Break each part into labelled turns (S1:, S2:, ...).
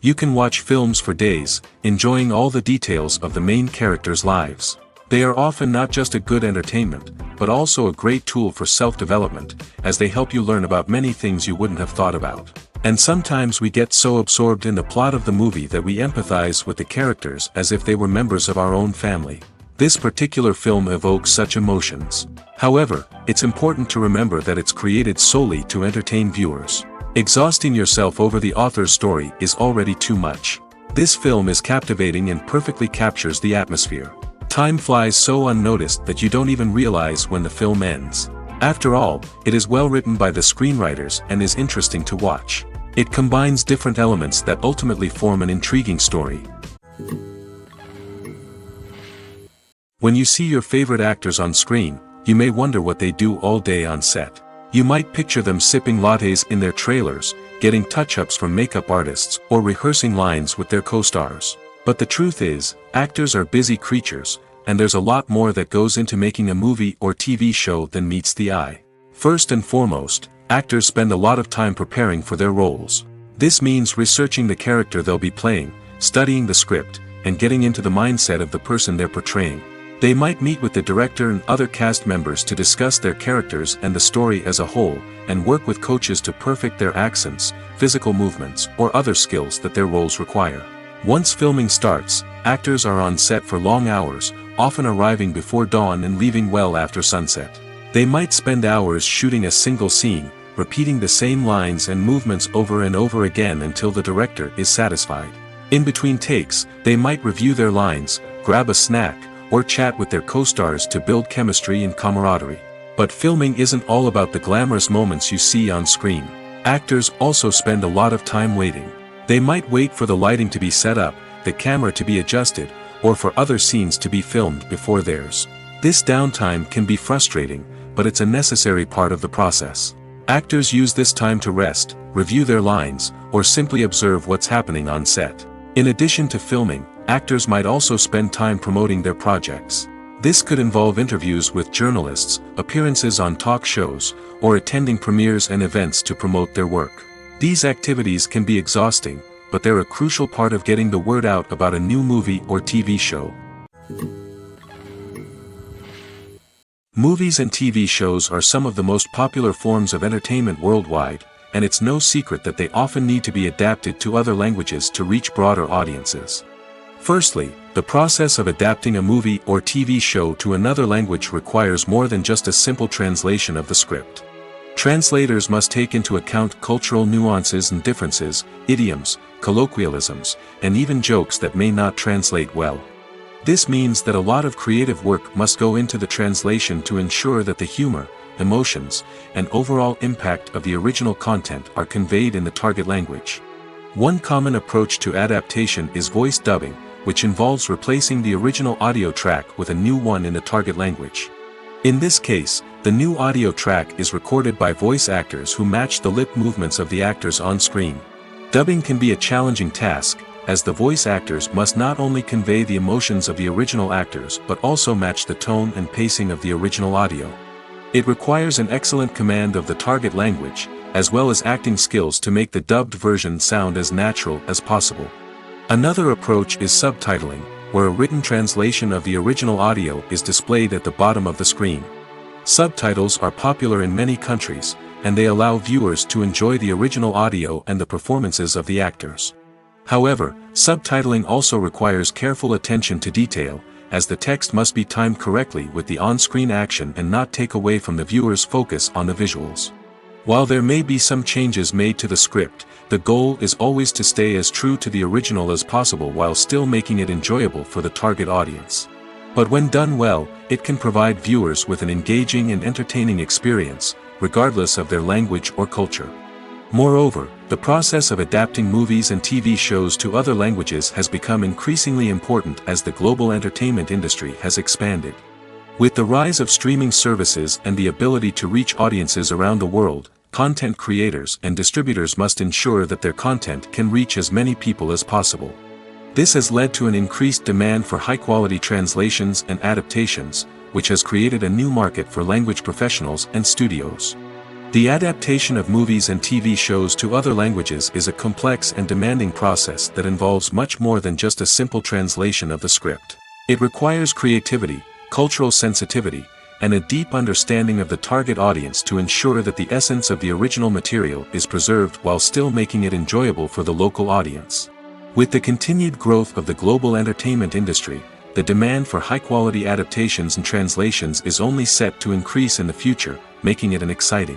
S1: You can watch films for days, enjoying all the details of the main characters' lives. They are often not just a good entertainment, but also a great tool for self-development, as they help you learn about many things you wouldn't have thought about. And sometimes we get so absorbed in the plot of the movie that we empathize with the characters as if they were members of our own family. This particular film evokes such emotions. However, it's important to remember that it's created solely to entertain viewers. Exhausting yourself over the author's story is already too much. This film is captivating and perfectly captures the atmosphere. Time flies so unnoticed that you don't even realize when the film ends. After all, it is well written by the screenwriters and is interesting to watch. It combines different elements that ultimately form an intriguing story. When you see your favorite actors on screen, you may wonder what they do all day on set. You might picture them sipping lattes in their trailers, getting touch-ups from makeup artists, or rehearsing lines with their co-stars. But the truth is, actors are busy creatures, and there's a lot more that goes into making a movie or TV show than meets the eye. First and foremost, actors spend a lot of time preparing for their roles. This means researching the character they'll be playing, studying the script, and getting into the mindset of the person they're portraying. They might meet with the director and other cast members to discuss their characters and the story as a whole, and work with coaches to perfect their accents, physical movements, or other skills that their roles require. Once filming starts, actors are on set for long hours, often arriving before dawn and leaving well after sunset. They might spend hours shooting a single scene, repeating the same lines and movements over and over again until the director is satisfied. In between takes, they might review their lines, grab a snack, or chat with their co-stars to build chemistry and camaraderie. But filming isn't all about the glamorous moments you see on screen. Actors also spend a lot of time waiting. They might wait for the lighting to be set up, the camera to be adjusted, or for other scenes to be filmed before theirs. This downtime can be frustrating, but it's a necessary part of the process. Actors use this time to rest, review their lines, or simply observe what's happening on set. In addition to filming, actors might also spend time promoting their projects. This could involve interviews with journalists, appearances on talk shows, or attending premieres and events to promote their work. These activities can be exhausting, but they're a crucial part of getting the word out about a new movie or TV show. Movies and TV shows are some of the most popular forms of entertainment worldwide, and it's no secret that they often need to be adapted to other languages to reach broader audiences. Firstly, the process of adapting a movie or TV show to another language requires more than just a simple translation of the script. Translators must take into account cultural nuances and differences, idioms, colloquialisms, and even jokes that may not translate well. This means that a lot of creative work must go into the translation to ensure that the humor, emotions, and overall impact of the original content are conveyed in the target language. One common approach to adaptation is voice dubbing, which involves replacing the original audio track with a new one in the target language. In this case, the new audio track is recorded by voice actors who match the lip movements of the actors on screen. Dubbing can be a challenging task, as the voice actors must not only convey the emotions of the original actors but also match the tone and pacing of the original audio. It requires an excellent command of the target language, as well as acting skills to make the dubbed version sound as natural as possible. Another approach is subtitling, where a written translation of the original audio is displayed at the bottom of the screen. Subtitles are popular in many countries, and they allow viewers to enjoy the original audio and the performances of the actors. However, subtitling also requires careful attention to detail, as the text must be timed correctly with the on-screen action and not take away from the viewer's focus on the visuals. While there may be some changes made to the script, the goal is always to stay as true to the original as possible while still making it enjoyable for the target audience. But when done well, it can provide viewers with an engaging and entertaining experience, regardless of their language or culture. Moreover, the process of adapting movies and TV shows to other languages has become increasingly important as the global entertainment industry has expanded. With the rise of streaming services and the ability to reach audiences around the world, content creators and distributors must ensure that their content can reach as many people as possible. This has led to an increased demand for high-quality translations and adaptations, which has created a new market for language professionals and studios. The adaptation of movies and TV shows to other languages is a complex and demanding process that involves much more than just a simple translation of the script. It requires creativity, cultural sensitivity, and a deep understanding of the target audience to ensure that the essence of the original material is preserved while still making it enjoyable for the local audience. With the continued growth of the global entertainment industry, the demand for high-quality adaptations and translations is only set to increase in the future, making it exciting.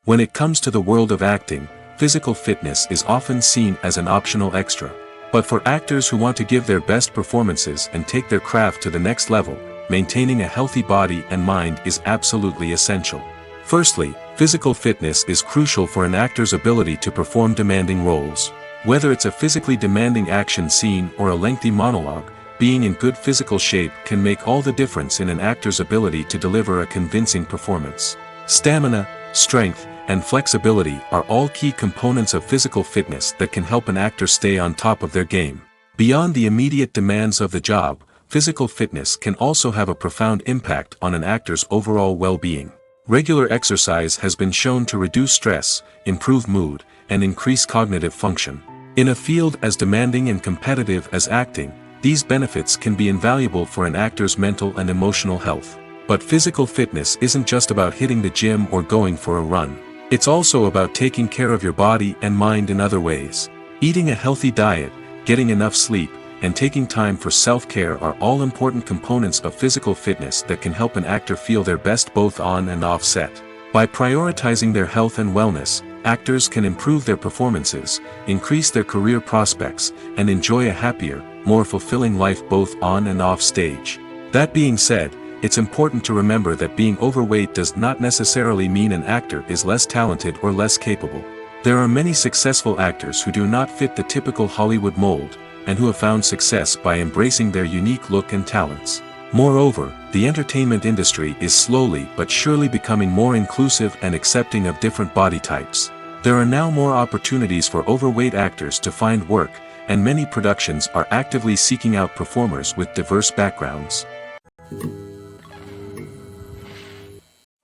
S1: When it comes to the world of acting, physical fitness is often seen as an optional extra. But for actors who want to give their best performances and take their craft to the next level, maintaining a healthy body and mind is absolutely essential. Firstly, physical fitness is crucial for an actor's ability to perform demanding roles. Whether it's a physically demanding action scene or a lengthy monologue, being in good physical shape can make all the difference in an actor's ability to deliver a convincing performance. Stamina, strength, and flexibility are all key components of physical fitness that can help an actor stay on top of their game. Beyond the immediate demands of the job, physical fitness can also have a profound impact on an actor's overall well-being. Regular exercise has been shown to reduce stress, improve mood, and increase cognitive function. In a field as demanding and competitive as acting, these benefits can be invaluable for an actor's mental and emotional health. But physical fitness isn't just about hitting the gym or going for a run. It's also about taking care of your body and mind in other ways. Eating a healthy diet, getting enough sleep, and taking time for self-care are all important components of physical fitness that can help an actor feel their best both on and off set. By prioritizing their health and wellness, actors can improve their performances, increase their career prospects, and enjoy a happier, more fulfilling life both on and off stage. That being said, it's important to remember that being overweight does not necessarily mean an actor is less talented or less capable. There are many successful actors who do not fit the typical Hollywood mold, and who have found success by embracing their unique look and talents. Moreover, the entertainment industry is slowly but surely becoming more inclusive and accepting of different body types. There are now more opportunities for overweight actors to find work, and many productions are actively seeking out performers with diverse backgrounds.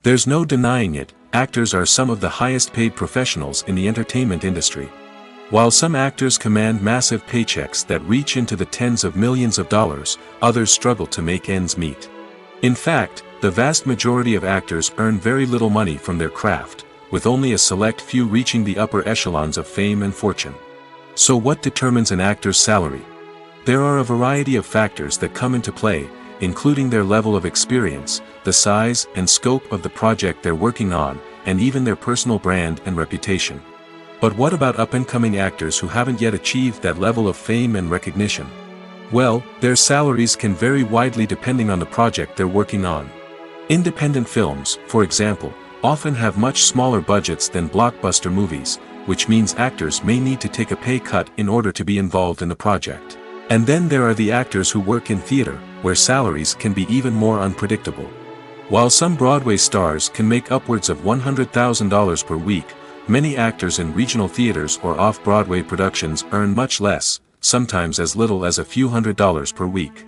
S1: There's no denying it, actors are some of the highest paid professionals in the entertainment industry. While some actors command massive paychecks that reach into the tens of millions of dollars, others struggle to make ends meet. In fact, the vast majority of actors earn very little money from their craft, with only a select few reaching the upper echelons of fame and fortune. So what determines an actor's salary? There are a variety of factors that come into play, including their level of experience, the size and scope of the project they're working on, and even their personal brand and reputation. But what about up-and-coming actors who haven't yet achieved that level of fame and recognition? Well, their salaries can vary widely depending on the project they're working on. Independent films, for example, often have much smaller budgets than blockbuster movies, which means actors may need to take a pay cut in order to be involved in the project. And then there are the actors who work in theater, where salaries can be even more unpredictable. While some Broadway stars can make upwards of $100,000 per week, many actors in regional theaters or off-Broadway productions earn much less, sometimes as little as a few $100s per week.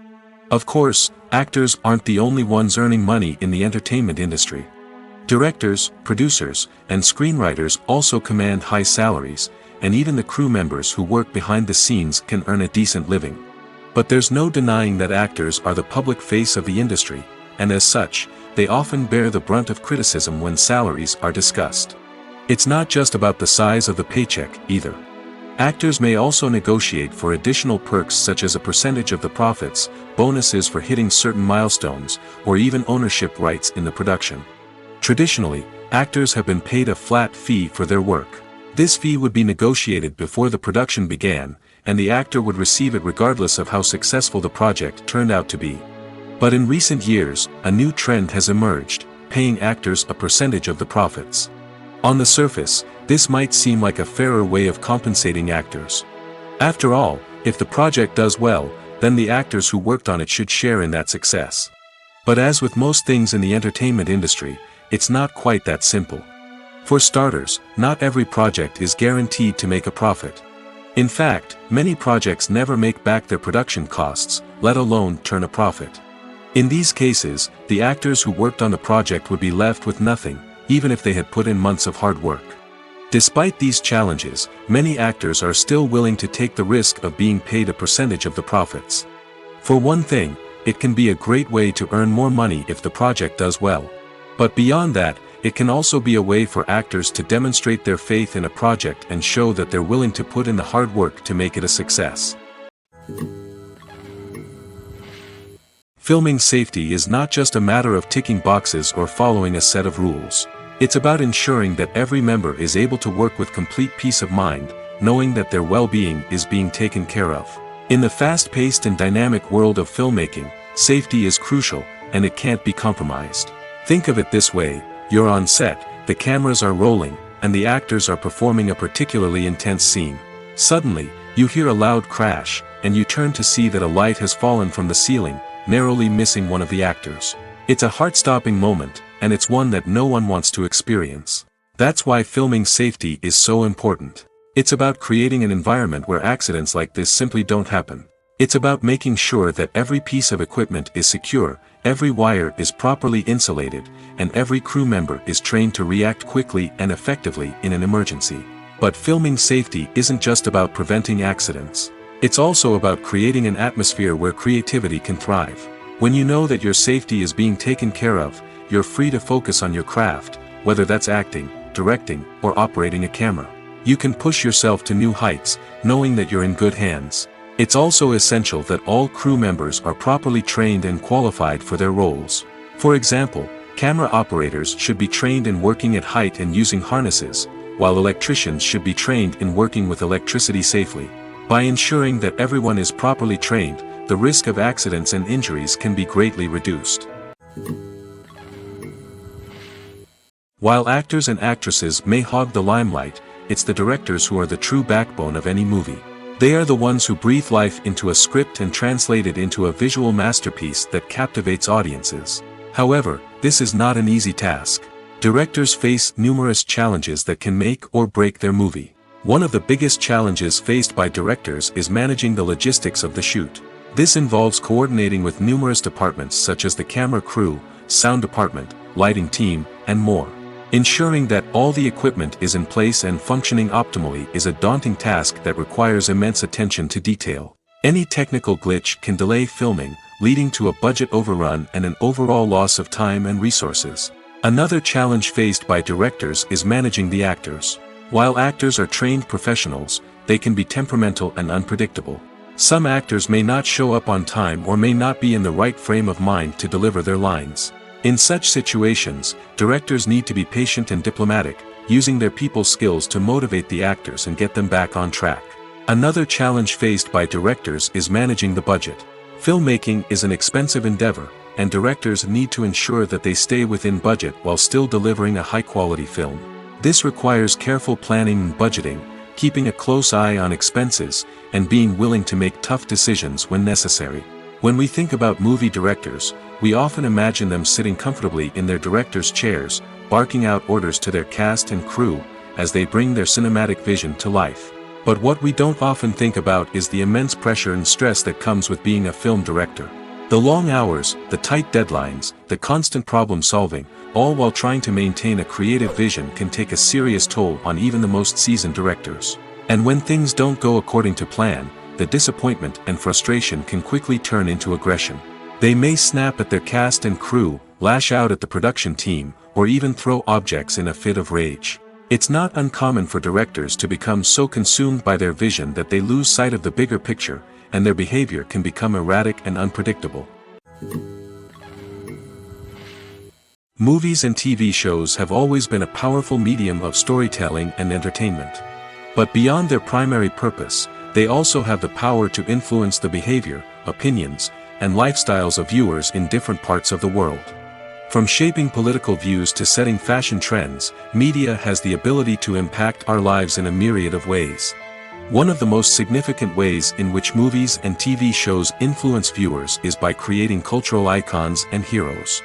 S1: Of course, actors aren't the only ones earning money in the entertainment industry. Directors, producers, and screenwriters also command high salaries, and even the crew members who work behind the scenes can earn a decent living. But there's no denying that actors are the public face of the industry, and as such, they often bear the brunt of criticism when salaries are discussed. It's not just about the size of the paycheck, either. Actors may also negotiate for additional perks such as a percentage of the profits, bonuses for hitting certain milestones, or even ownership rights in the production. Traditionally, actors have been paid a flat fee for their work. This fee would be negotiated before the production began, and the actor would receive it regardless of how successful the project turned out to be. But in recent years, a new trend has emerged, paying actors a percentage of the profits. On the surface, this might seem like a fairer way of compensating actors. After all, if the project does well, then the actors who worked on it should share in that success. But as with most things in the entertainment industry, it's not quite that simple. For starters, not every project is guaranteed to make a profit. In fact, many projects never make back their production costs, let alone turn a profit. In these cases, the actors who worked on the project would be left with nothing, even if they had put in months of hard work. Despite these challenges, many actors are still willing to take the risk of being paid a percentage of the profits. For one thing, it can be a great way to earn more money if the project does well. But beyond that, it can also be a way for actors to demonstrate their faith in a project and show that they're willing to put in the hard work to make it a success. Filming safety is not just a matter of ticking boxes or following a set of rules. It's about ensuring that every member is able to work with complete peace of mind, knowing that their well-being is being taken care of. In the fast-paced and dynamic world of filmmaking, safety is crucial, and it can't be compromised. Think of it this way: you're on set, the cameras are rolling, and the actors are performing a particularly intense scene. Suddenly, you hear a loud crash, and you turn to see that a light has fallen from the ceiling, narrowly missing one of the actors. It's a heart-stopping moment, and it's one that no one wants to experience. That's why filming safety is so important. It's about creating an environment where accidents like this simply don't happen. It's about making sure that every piece of equipment is secure, every wire is properly insulated, and every crew member is trained to react quickly and effectively in an emergency. But filming safety isn't just about preventing accidents. It's also about creating an atmosphere where creativity can thrive. When you know that your safety is being taken care of, you're free to focus on your craft, whether that's acting, directing, or operating a camera. You can push yourself to new heights, knowing that you're in good hands. It's also essential that all crew members are properly trained and qualified for their roles. For example, camera operators should be trained in working at height and using harnesses, while electricians should be trained in working with electricity safely. By ensuring that everyone is properly trained, the risk of accidents and injuries can be greatly reduced. While actors and actresses may hog the limelight, it's the directors who are the true backbone of any movie. They are the ones who breathe life into a script and translate it into a visual masterpiece that captivates audiences. However, this is not an easy task. Directors face numerous challenges that can make or break their movie. One of the biggest challenges faced by directors is managing the logistics of the shoot. This involves coordinating with numerous departments such as the camera crew, sound department, lighting team, and more. Ensuring that all the equipment is in place and functioning optimally is a daunting task that requires immense attention to detail. Any technical glitch can delay filming, leading to a budget overrun and an overall loss of time and resources. Another challenge faced by directors is managing the actors. While actors are trained professionals, they can be temperamental and unpredictable. Some actors may not show up on time or may not be in the right frame of mind to deliver their lines. In such situations, directors need to be patient and diplomatic, using their people skills to motivate the actors and get them back on track. Another challenge faced by directors is managing the budget. Filmmaking is an expensive endeavor, and directors need to ensure that they stay within budget while still delivering a high-quality film. This requires careful planning and budgeting, keeping a close eye on expenses, and being willing to make tough decisions when necessary. When we think about movie directors, we often imagine them sitting comfortably in their director's chairs, barking out orders to their cast and crew, as they bring their cinematic vision to life. But what we don't often think about is the immense pressure and stress that comes with being a film director. The long hours, the tight deadlines, the constant problem solving, all while trying to maintain a creative vision can take a serious toll on even the most seasoned directors. And when things don't go according to plan, the disappointment and frustration can quickly turn into aggression. They may snap at their cast and crew, lash out at the production team, or even throw objects in a fit of rage. It's not uncommon for directors to become so consumed by their vision that they lose sight of the bigger picture, and their behavior can become erratic and unpredictable. Movies and TV shows have always been a powerful medium of storytelling and entertainment. But beyond their primary purpose, they also have the power to influence the behavior, opinions, and lifestyles of viewers in different parts of the world. From shaping political views to setting fashion trends, media has the ability to impact our lives in a myriad of ways. One of the most significant ways in which movies and TV shows influence viewers is by creating cultural icons and heroes.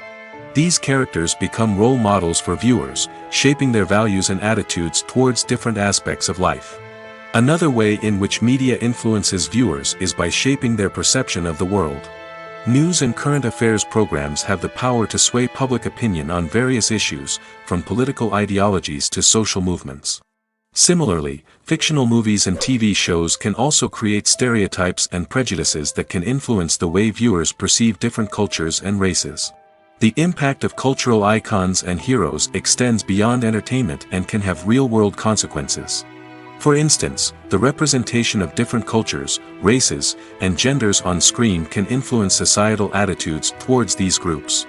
S1: These characters become role models for viewers, shaping their values and attitudes towards different aspects of life. Another way in which media influences viewers is by shaping their perception of the world. News and current affairs programs have the power to sway public opinion on various issues, from political ideologies to social movements. Similarly, fictional movies and TV shows can also create stereotypes and prejudices that can influence the way viewers perceive different cultures and races. The impact of cultural icons and heroes extends beyond entertainment and can have real-world consequences. For instance, the representation of different cultures, races, and genders on screen can influence societal attitudes towards these groups.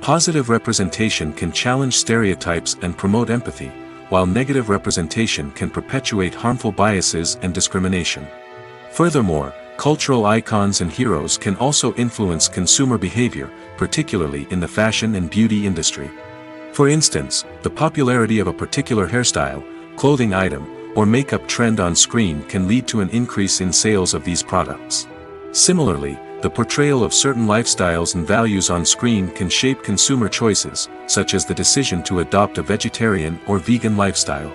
S1: Positive representation can challenge stereotypes and promote empathy, while negative representation can perpetuate harmful biases and discrimination. Furthermore, cultural icons and heroes can also influence consumer behavior, particularly in the fashion and beauty industry. For instance, the popularity of a particular hairstyle, clothing item, or makeup trend on screen can lead to an increase in sales of these products. Similarly, the portrayal of certain lifestyles and values on screen can shape consumer choices, such as the decision to adopt a vegetarian or vegan lifestyle.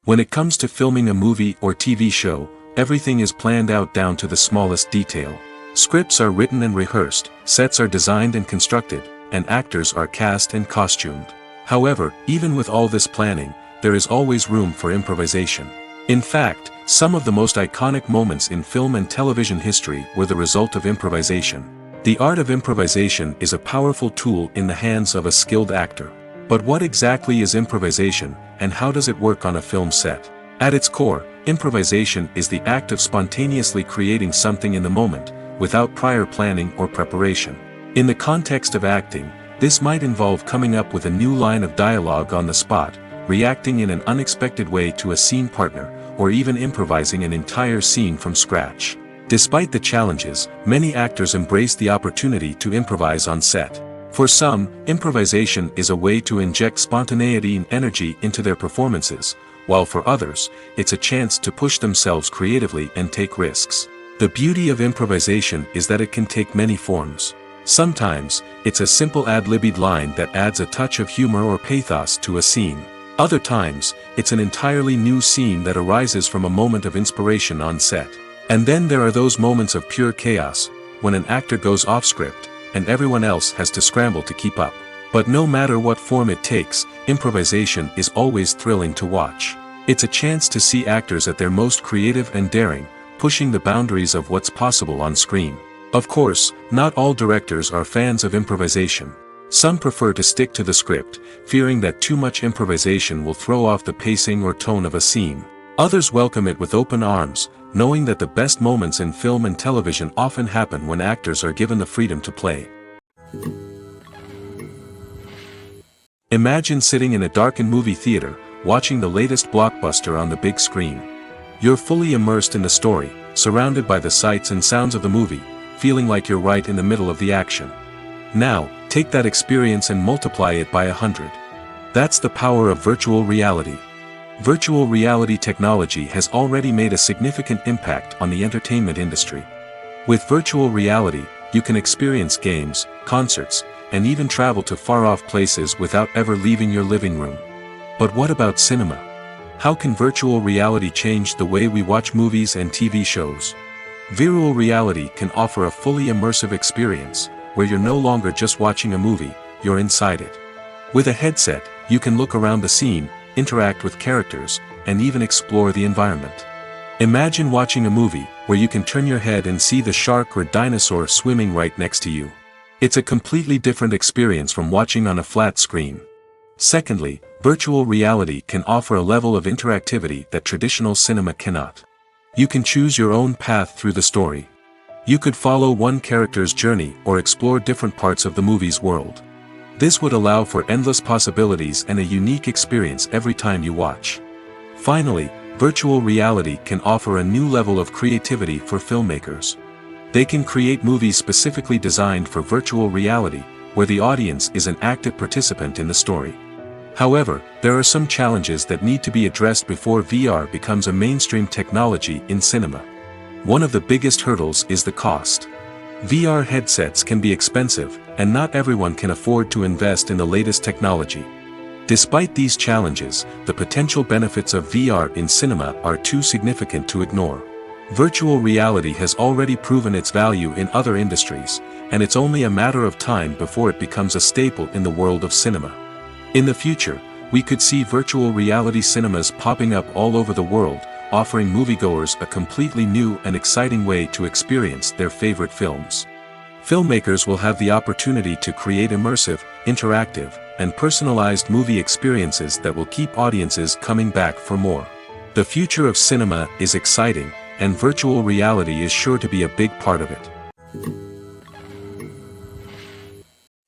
S1: When it comes to filming a movie or TV show, everything is planned out down to the smallest detail. Scripts are written and rehearsed, sets are designed and constructed, and actors are cast and costumed. However, even with all this planning, there is always room for improvisation. In fact, some of the most iconic moments in film and television history were the result of improvisation. The art of improvisation is a powerful tool in the hands of a skilled actor. But what exactly is improvisation, and how does it work on a film set? At its core, improvisation is the act of spontaneously creating something in the moment, without prior planning or preparation. In the context of acting, this might involve coming up with a new line of dialogue on the spot, reacting in an unexpected way to a scene partner, or even improvising an entire scene from scratch. Despite the challenges, many actors embrace the opportunity to improvise on set. For some, improvisation is a way to inject spontaneity and energy into their performances, while for others, it's a chance to push themselves creatively and take risks. The beauty of improvisation is that it can take many forms. Sometimes, it's a simple ad-libbed line that adds a touch of humor or pathos to a scene. Other times, it's an entirely new scene that arises from a moment of inspiration on set. And then there are those moments of pure chaos, when an actor goes off script, and everyone else has to scramble to keep up. But no matter what form it takes, improvisation is always thrilling to watch. It's a chance to see actors at their most creative and daring, pushing the boundaries of what's possible on screen. Of course, not all directors are fans of improvisation. Some prefer to stick to the script, fearing that too much improvisation will throw off the pacing or tone of a scene. Others welcome it with open arms, knowing that the best moments in film and television often happen when actors are given the freedom to play. Imagine sitting in a darkened movie theater, watching the latest blockbuster on the big screen. You're fully immersed in the story, surrounded by the sights and sounds of the movie, feeling like you're right in the middle of the action. Now, take that experience and multiply it by 100. That's the power of virtual reality. Virtual reality technology has already made a significant impact on the entertainment industry. With virtual reality, you can experience games, concerts, and even travel to far-off places without ever leaving your living room. But what about cinema? How can virtual reality change the way we watch movies and TV shows? Virtual reality can offer a fully immersive experience, where you're no longer just watching a movie, you're inside it. With a headset, you can look around the scene, interact with characters, and even explore the environment. Imagine watching a movie, where you can turn your head and see the shark or dinosaur swimming right next to you. It's a completely different experience from watching on a flat screen. Secondly, virtual reality can offer a level of interactivity that traditional cinema cannot. You can choose your own path through the story. You could follow one character's journey or explore different parts of the movie's world. This would allow for endless possibilities and a unique experience every time you watch. Finally, virtual reality can offer a new level of creativity for filmmakers. They can create movies specifically designed for virtual reality, where the audience is an active participant in the story. However, there are some challenges that need to be addressed before VR becomes a mainstream technology in cinema. One of the biggest hurdles is the cost. VR headsets can be expensive, and not everyone can afford to invest in the latest technology. Despite these challenges, the potential benefits of VR in cinema are too significant to ignore. Virtual reality has already proven its value in other industries, and it's only a matter of time before it becomes a staple in the world of cinema. In the future, we could see virtual reality cinemas popping up all over the world, offering moviegoers a completely new and exciting way to experience their favorite films. Filmmakers will have the opportunity to create immersive, interactive, and personalized movie experiences that will keep audiences coming back for more. The future of cinema is exciting, and virtual reality is sure to be a big part of it.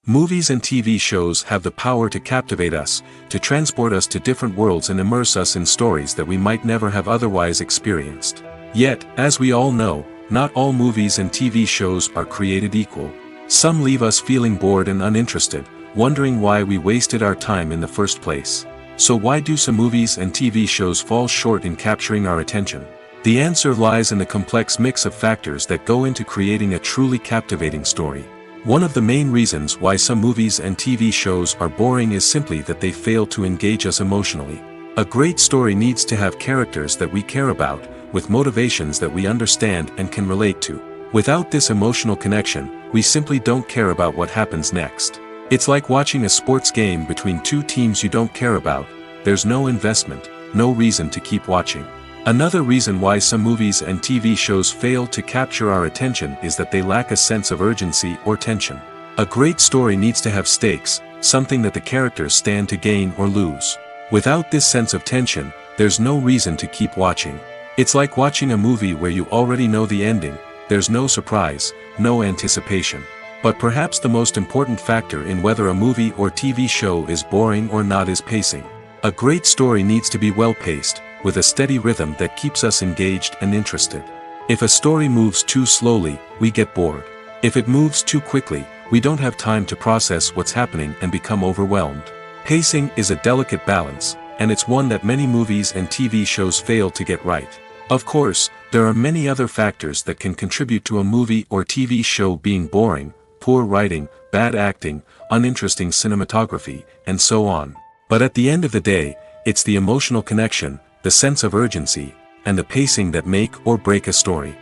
S1: Movies and TV shows have the power to captivate us, to transport us to different worlds and immerse us in stories that we might never have otherwise experienced. Yet, as we all know, not all movies and TV shows are created equal. Some leave us feeling bored and uninterested, wondering why we wasted our time in the first place. So why do some movies and TV shows fall short in capturing our attention? The answer lies in the complex mix of factors that go into creating a truly captivating story. One of the main reasons why some movies and TV shows are boring is simply that they fail to engage us emotionally. A great story needs to have characters that we care about, with motivations that we understand and can relate to. Without this emotional connection, we simply don't care about what happens next. It's like watching a sports game between two teams you don't care about. There's no investment, no reason to keep watching. Another reason why some movies and TV shows fail to capture our attention is that they lack a sense of urgency or tension. A great story needs to have stakes, something that the characters stand to gain or lose. Without this sense of tension, there's no reason to keep watching. It's like watching a movie where you already know the ending, there's no surprise, no anticipation. But perhaps the most important factor in whether a movie or TV show is boring or not is pacing. A great story needs to be well-paced, with a steady rhythm that keeps us engaged and interested. If a story moves too slowly, we get bored. If it moves too quickly, we don't have time to process what's happening and become overwhelmed. Pacing is a delicate balance, and it's one that many movies and TV shows fail to get right. Of course, there are many other factors that can contribute to a movie or TV show being boring: poor writing, bad acting, uninteresting cinematography, and so on. But at the end of the day, it's the emotional connection, the sense of urgency, and the pacing that make or break a story.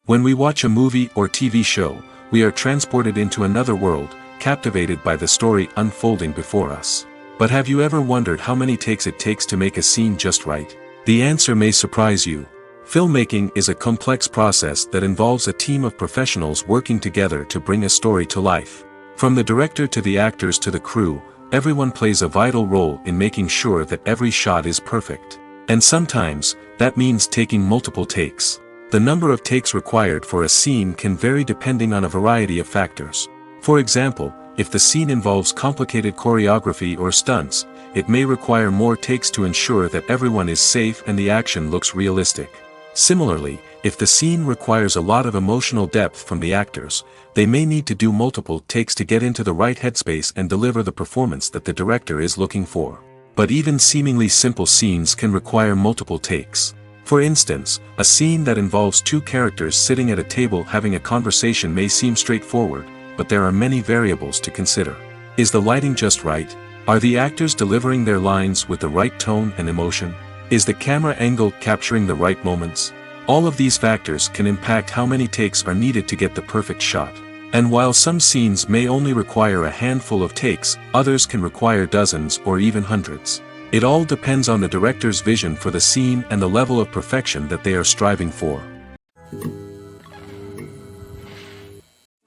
S1: When we watch a movie or TV show, we are transported into another world, captivated by the story unfolding before us. But have you ever wondered how many takes it takes to make a scene just right? The answer may surprise you. Filmmaking is a complex process that involves a team of professionals working together to bring a story to life. From the director to the actors to the crew, everyone plays a vital role in making sure that every shot is perfect. And sometimes, that means taking multiple takes. The number of takes required for a scene can vary depending on a variety of factors. For example, if the scene involves complicated choreography or stunts, it may require more takes to ensure that everyone is safe and the action looks realistic. Similarly, if the scene requires a lot of emotional depth from the actors, they may need to do multiple takes to get into the right headspace and deliver the performance that the director is looking for. But even seemingly simple scenes can require multiple takes. For instance, a scene that involves two characters sitting at a table having a conversation may seem straightforward, but there are many variables to consider. Is the lighting just right? Are the actors delivering their lines with the right tone and emotion? Is the camera angle capturing the right moments? All of these factors can impact how many takes are needed to get the perfect shot. And while some scenes may only require a handful of takes, others can require dozens or even hundreds. It all depends on the director's vision for the scene and the level of perfection that they are striving for.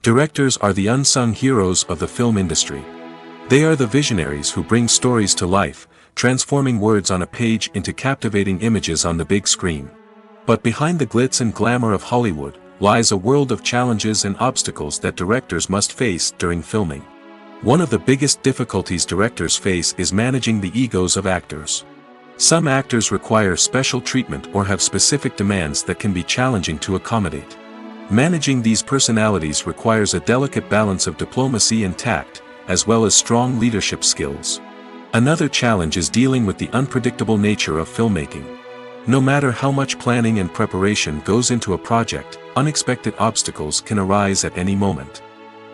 S1: Directors are the unsung heroes of the film industry. They are the visionaries who bring stories to life, transforming words on a page into captivating images on the big screen. But behind the glitz and glamour of Hollywood, lies a world of challenges and obstacles that directors must face during filming. One of the biggest difficulties directors face is managing the egos of actors. Some actors require special treatment or have specific demands that can be challenging to accommodate. Managing these personalities requires a delicate balance of diplomacy and tact, as well as strong leadership skills. Another challenge is dealing with the unpredictable nature of filmmaking. No matter how much planning and preparation goes into a project, unexpected obstacles can arise at any moment.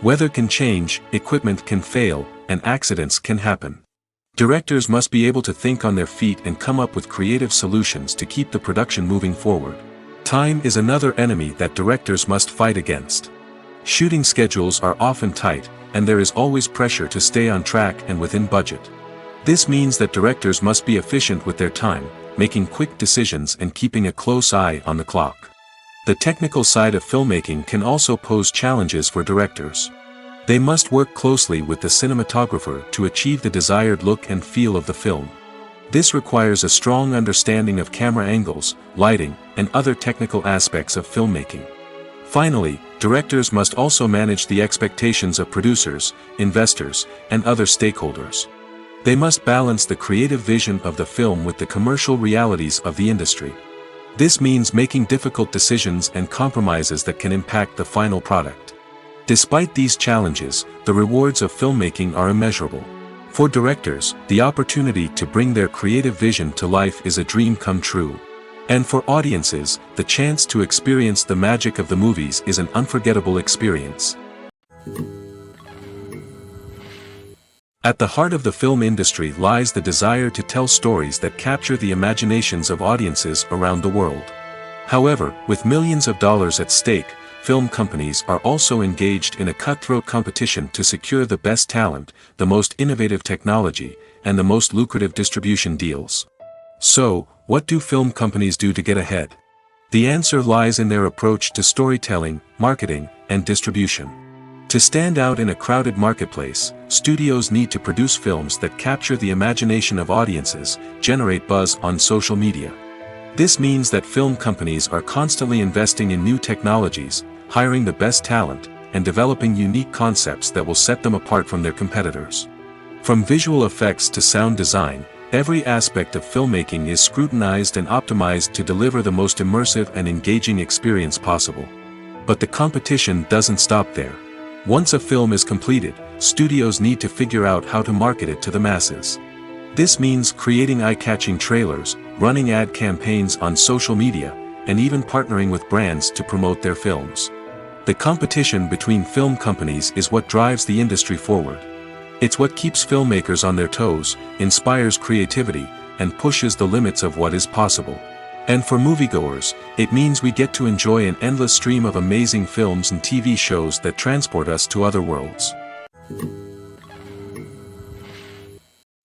S1: Weather can change, equipment can fail, and accidents can happen. Directors must be able to think on their feet and come up with creative solutions to keep the production moving forward. Time is another enemy that directors must fight against. Shooting schedules are often tight, and there is always pressure to stay on track and within budget. This means that directors must be efficient with their time, making quick decisions and keeping a close eye on the clock. The technical side of filmmaking can also pose challenges for directors. They must work closely with the cinematographer to achieve the desired look and feel of the film. This requires a strong understanding of camera angles, lighting, and other technical aspects of filmmaking. Finally, directors must also manage the expectations of producers, investors, and other stakeholders. They must balance the creative vision of the film with the commercial realities of the industry. This means making difficult decisions and compromises that can impact the final product. Despite these challenges, the rewards of filmmaking are immeasurable. For directors, the opportunity to bring their creative vision to life is a dream come true. And for audiences, the chance to experience the magic of the movies is an unforgettable experience. At the heart of the film industry lies the desire to tell stories that capture the imaginations of audiences around the world. However, with millions of dollars at stake, film companies are also engaged in a cutthroat competition to secure the best talent, the most innovative technology, and the most lucrative distribution deals. So, what do film companies do to get ahead? The answer lies in their approach to storytelling, marketing, and distribution. To stand out in a crowded marketplace, studios need to produce films that capture the imagination of audiences, generate buzz on social media. This means that film companies are constantly investing in new technologies, hiring the best talent, and developing unique concepts that will set them apart from their competitors. From visual effects to sound design, every aspect of filmmaking is scrutinized and optimized to deliver the most immersive and engaging experience possible. But the competition doesn't stop there. Once a film is completed, studios need to figure out how to market it to the masses. This means creating eye-catching trailers, running ad campaigns on social media, and even partnering with brands to promote their films. The competition between film companies is what drives the industry forward. It's what keeps filmmakers on their toes, inspires creativity, and pushes the limits of what is possible. And for moviegoers, it means we get to enjoy an endless stream of amazing films and TV shows that transport us to other worlds.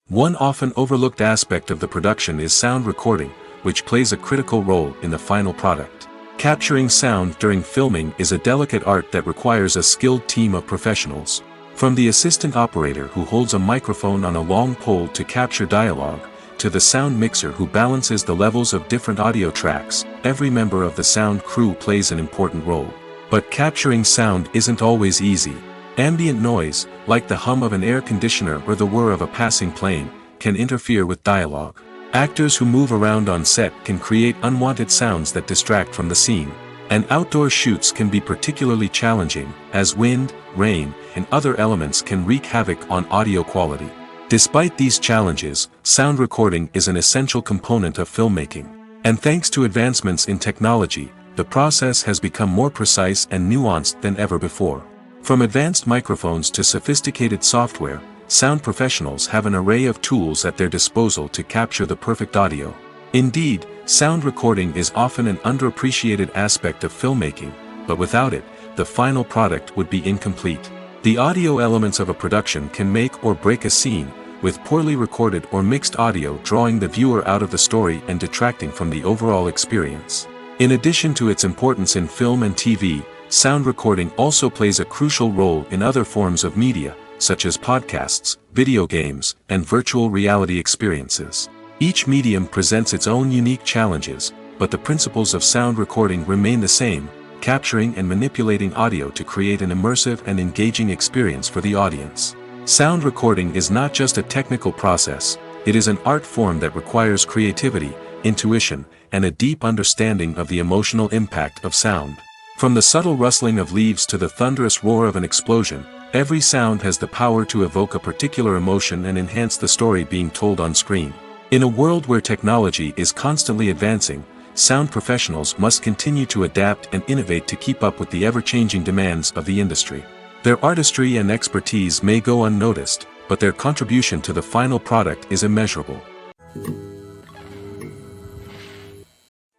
S1: One often overlooked aspect of the production is sound recording, which plays a critical role in the final product. Capturing sound during filming is a delicate art that requires a skilled team of professionals. From the assistant operator who holds a microphone on a long pole to capture dialogue, to the sound mixer who balances the levels of different audio tracks, every member of the sound crew plays an important role. But capturing sound isn't always easy. Ambient noise, like the hum of an air conditioner or the whir of a passing plane, can interfere with dialogue. Actors who move around on set can create unwanted sounds that distract from the scene. And outdoor shoots can be particularly challenging, as wind, rain, and other elements can wreak havoc on audio quality. Despite these challenges, sound recording is an essential component of filmmaking. And thanks to advancements in technology, the process has become more precise and nuanced than ever before. From advanced microphones to sophisticated software, sound professionals have an array of tools at their disposal to capture the perfect audio. Indeed, sound recording is often an underappreciated aspect of filmmaking, but without it, the final product would be incomplete. The audio elements of a production can make or break a scene, with poorly recorded or mixed audio drawing the viewer out of the story and detracting from the overall experience. In addition to its importance in film and TV, sound recording also plays a crucial role in other forms of media, such as podcasts, video games, and virtual reality experiences. Each medium presents its own unique challenges, but the principles of sound recording remain the same, capturing and manipulating audio to create an immersive and engaging experience for the audience. Sound recording is not just a technical process, it is an art form that requires creativity, intuition, and a deep understanding of the emotional impact of sound. From the subtle rustling of leaves to the thunderous roar of an explosion, every sound has the power to evoke a particular emotion and enhance the story being told on screen. In a world where technology is constantly advancing, sound professionals must continue to adapt and innovate to keep up with the ever-changing demands of the industry. Their artistry and expertise may go unnoticed, but their contribution to the final product is immeasurable.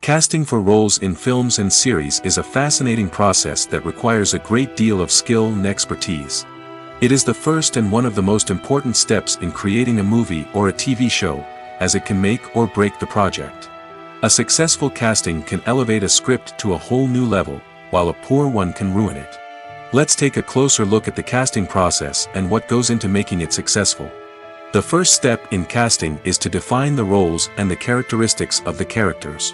S1: Casting for roles in films and series is a fascinating process that requires a great deal of skill and expertise. It is the first and one of the most important steps in creating a movie or a TV show, as it can make or break the project. A successful casting can elevate a script to a whole new level, while a poor one can ruin it. Let's take a closer look at the casting process and what goes into making it successful. The first step in casting is to define the roles and the characteristics of the characters.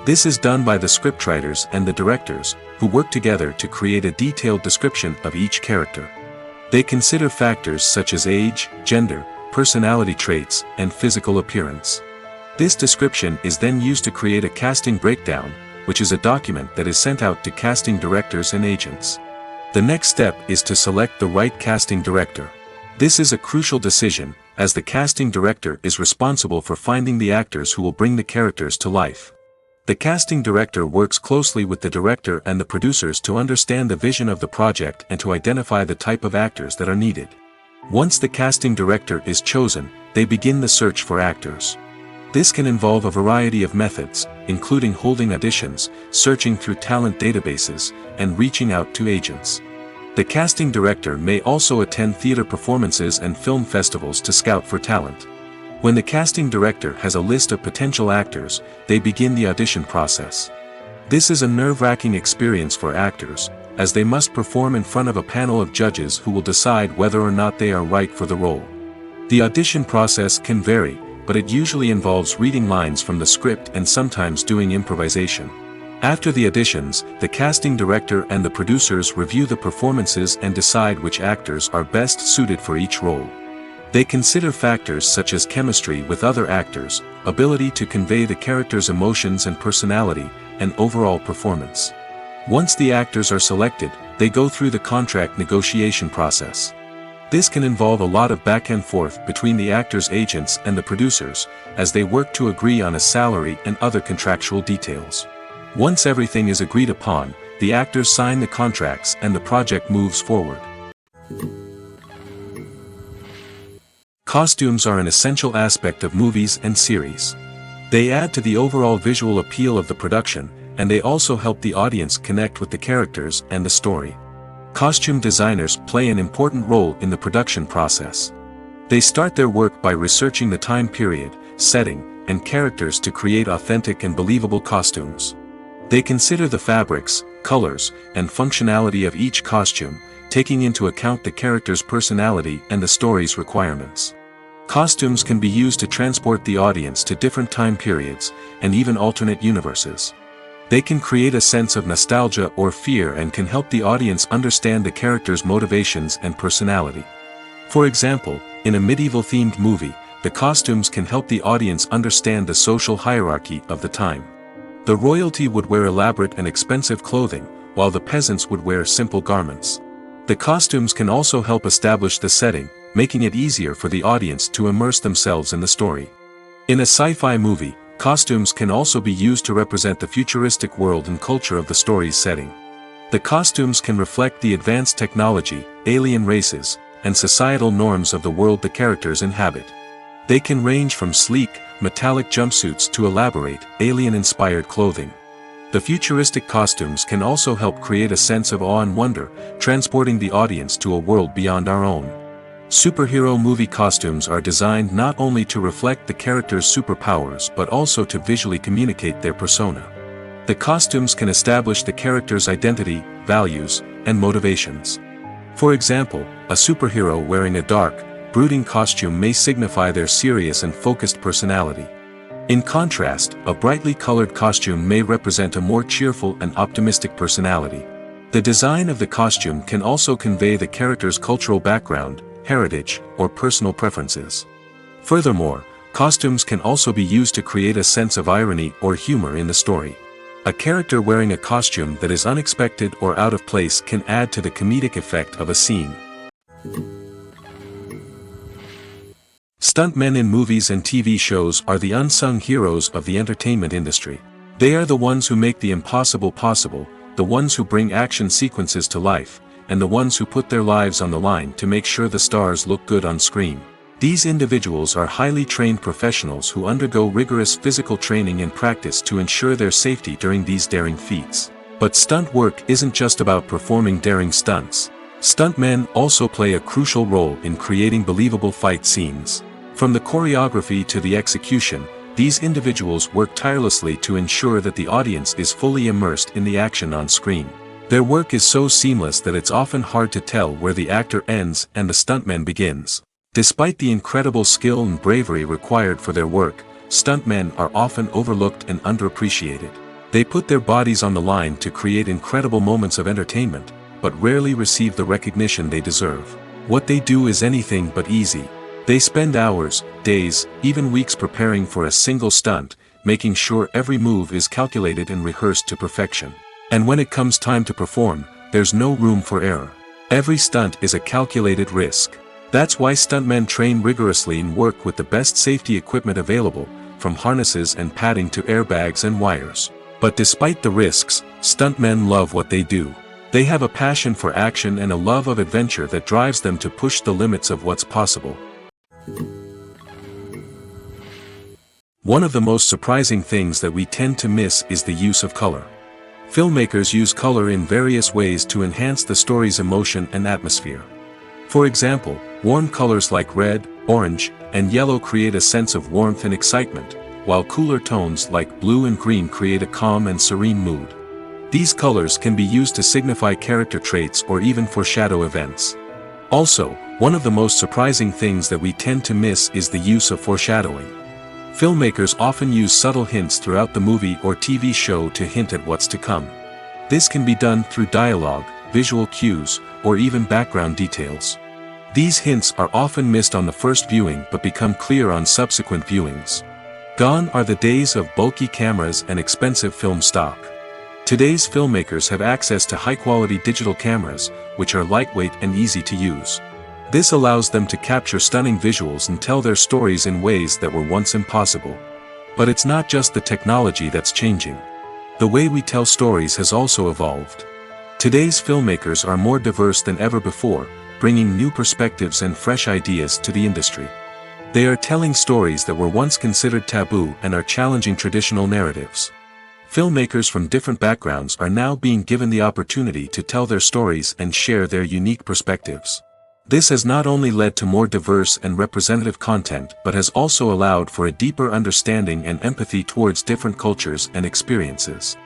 S1: This is done by the scriptwriters and the directors, who work together to create a detailed description of each character. They consider factors such as age, gender, personality traits, and physical appearance. This description is then used to create a casting breakdown, which is a document that is sent out to casting directors and agents. The next step is to select the right casting director. This is a crucial decision, as the casting director is responsible for finding the actors who will bring the characters to life. The casting director works closely with the director and the producers to understand the vision of the project and to identify the type of actors that are needed. Once the casting director is chosen, they begin the search for actors. This can involve a variety of methods, including holding auditions, searching through talent databases, and reaching out to agents. The casting director may also attend theater performances and film festivals to scout for talent. When the casting director has a list of potential actors, they begin the audition process. This is a nerve-wracking experience for actors, as they must perform in front of a panel of judges who will decide whether or not they are right for the role. The audition process can vary, but it usually involves reading lines from the script and sometimes doing improvisation. After the auditions, the casting director and the producers review the performances and decide which actors are best suited for each role. They consider factors such as chemistry with other actors, ability to convey the character's emotions and personality, and overall performance. Once the actors are selected, they go through the contract negotiation process. This can involve a lot of back and forth between the actors' agents and the producers, as they work to agree on a salary and other contractual details. Once everything is agreed upon, the actors sign the contracts and the project moves forward. Costumes are an essential aspect of movies and series. They add to the overall visual appeal of the production, and they also help the audience connect with the characters and the story. Costume designers play an important role in the production process. They start their work by researching the time period, setting, and characters to create authentic and believable costumes. They consider the fabrics, colors, and functionality of each costume, taking into account the character's personality and the story's requirements. Costumes can be used to transport the audience to different time periods, and even alternate universes. They can create a sense of nostalgia or fear and can help the audience understand the character's motivations and personality. For example, in a medieval-themed movie, the costumes can help the audience understand the social hierarchy of the time. The royalty would wear elaborate and expensive clothing, while the peasants would wear simple garments. The costumes can also help establish the setting, making it easier for the audience to immerse themselves in the story. In a sci-fi movie, costumes can also be used to represent the futuristic world and culture of the story's setting. The costumes can reflect the advanced technology, alien races, and societal norms of the world the characters inhabit. They can range from sleek, metallic jumpsuits to elaborate, alien-inspired clothing. The futuristic costumes can also help create a sense of awe and wonder, transporting the audience to a world beyond our own. Superhero movie costumes are designed not only to reflect the character's superpowers but also to visually communicate their persona. The costumes can establish the character's identity, values, and motivations. For example, a superhero wearing a dark, brooding costume may signify their serious and focused personality. In contrast, a brightly colored costume may represent a more cheerful and optimistic personality. The design of the costume can also convey the character's cultural background, heritage, or personal preferences. Furthermore, costumes can also be used to create a sense of irony or humor in the story. A character wearing a costume that is unexpected or out of place can add to the comedic effect of a scene. Stuntmen in movies and TV shows are the unsung heroes of the entertainment industry. They are the ones who make the impossible possible, the ones who bring action sequences to life, and the ones who put their lives on the line to make sure the stars look good on screen. These individuals are highly trained professionals who undergo rigorous physical training and practice to ensure their safety during these daring feats. But stunt work isn't just about performing daring stunts. Stuntmen also play a crucial role in creating believable fight scenes. From the choreography to the execution, these individuals work tirelessly to ensure that the audience is fully immersed in the action on screen. Their work is so seamless that it's often hard to tell where the actor ends and the stuntman begins. Despite the incredible skill and bravery required for their work, stuntmen are often overlooked and underappreciated. They put their bodies on the line to create incredible moments of entertainment, but rarely receive the recognition they deserve. What they do is anything but easy. They spend hours, days, even weeks preparing for a single stunt, making sure every move is calculated and rehearsed to perfection. And when it comes time to perform, there's no room for error. Every stunt is a calculated risk. That's why stuntmen train rigorously and work with the best safety equipment available, from harnesses and padding to airbags and wires. But despite the risks, stuntmen love what they do. They have a passion for action and a love of adventure that drives them to push the limits of what's possible. One of the most surprising things that we tend to miss is the use of color. Filmmakers use color in various ways to enhance the story's emotion and atmosphere. For example, warm colors like red, orange, and yellow create a sense of warmth and excitement, while cooler tones like blue and green create a calm and serene mood. These colors can be used to signify character traits or even foreshadow events. Also, one of the most surprising things that we tend to miss is the use of foreshadowing. Filmmakers often use subtle hints throughout the movie or TV show to hint at what's to come. This can be done through dialogue, visual cues, or even background details. These hints are often missed on the first viewing but become clear on subsequent viewings. Gone are the days of bulky cameras and expensive film stock. Today's filmmakers have access to high-quality digital cameras, which are lightweight and easy to use. This allows them to capture stunning visuals and tell their stories in ways that were once impossible. But it's not just the technology that's changing. The way we tell stories has also evolved. Today's filmmakers are more diverse than ever before, bringing new perspectives and fresh ideas to the industry. They are telling stories that were once considered taboo and are challenging traditional narratives. Filmmakers from different backgrounds are now being given the opportunity to tell their stories and share their unique perspectives. This has not only led to more diverse and representative content but has also allowed for a deeper understanding and empathy towards different cultures and experiences.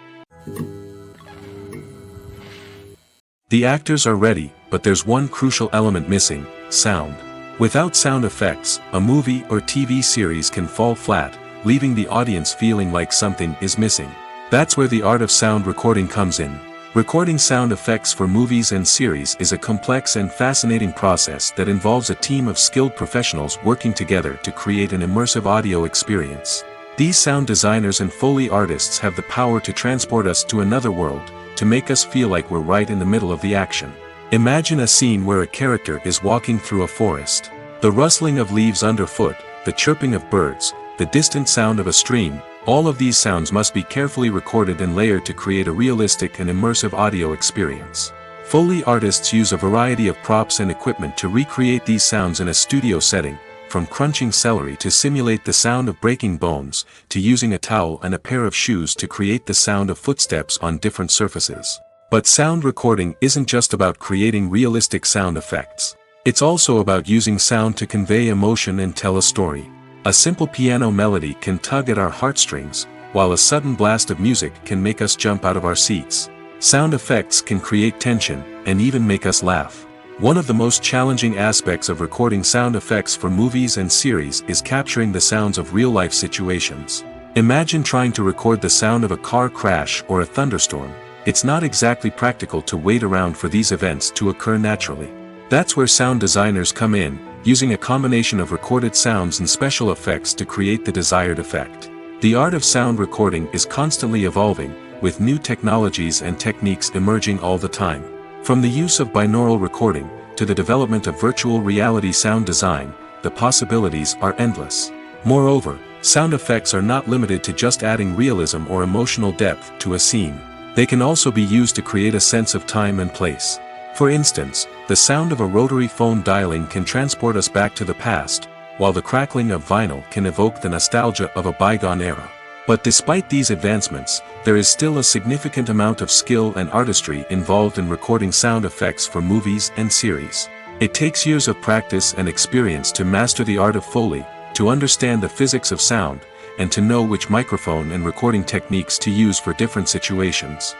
S1: The actors are ready, but there's one crucial element missing: sound. Without sound effects, a movie or TV series can fall flat, leaving the audience feeling like something is missing. That's where the art of sound recording comes in. Recording sound effects for movies and series is a complex and fascinating process that involves a team of skilled professionals working together to create an immersive audio experience. These sound designers and Foley artists have the power to transport us to another world, to make us feel like we're right in the middle of the action. Imagine a scene where a character is walking through a forest. The rustling of leaves underfoot, the chirping of birds, the distant sound of a stream, all of these sounds must be carefully recorded and layered to create a realistic and immersive audio experience. Foley artists use a variety of props and equipment to recreate these sounds in a studio setting, from crunching celery to simulate the sound of breaking bones, to using a towel and a pair of shoes to create the sound of footsteps on different surfaces. But sound recording isn't just about creating realistic sound effects. It's also about using sound to convey emotion and tell a story. A simple piano melody can tug at our heartstrings, while a sudden blast of music can make us jump out of our seats. Sound effects can create tension, and even make us laugh. One of the most challenging aspects of recording sound effects for movies and series is capturing the sounds of real-life situations. Imagine trying to record the sound of a car crash or a thunderstorm. It's not exactly practical to wait around for these events to occur naturally. That's where sound designers come in, using a combination of recorded sounds and special effects to create the desired effect. The art of sound recording is constantly evolving, with new technologies and techniques emerging all the time. From the use of binaural recording, to the development of virtual reality sound design, the possibilities are endless. Moreover, sound effects are not limited to just adding realism or emotional depth to a scene. They can also be used to create a sense of time and place. For instance, the sound of a rotary phone dialing can transport us back to the past, while the crackling of vinyl can evoke the nostalgia of a bygone era. But despite these advancements, there is still a significant amount of skill and artistry involved in recording sound effects for movies and series. It takes years of practice and experience to master the art of Foley, to understand the physics of sound, and to know which microphone and recording techniques to use for different situations.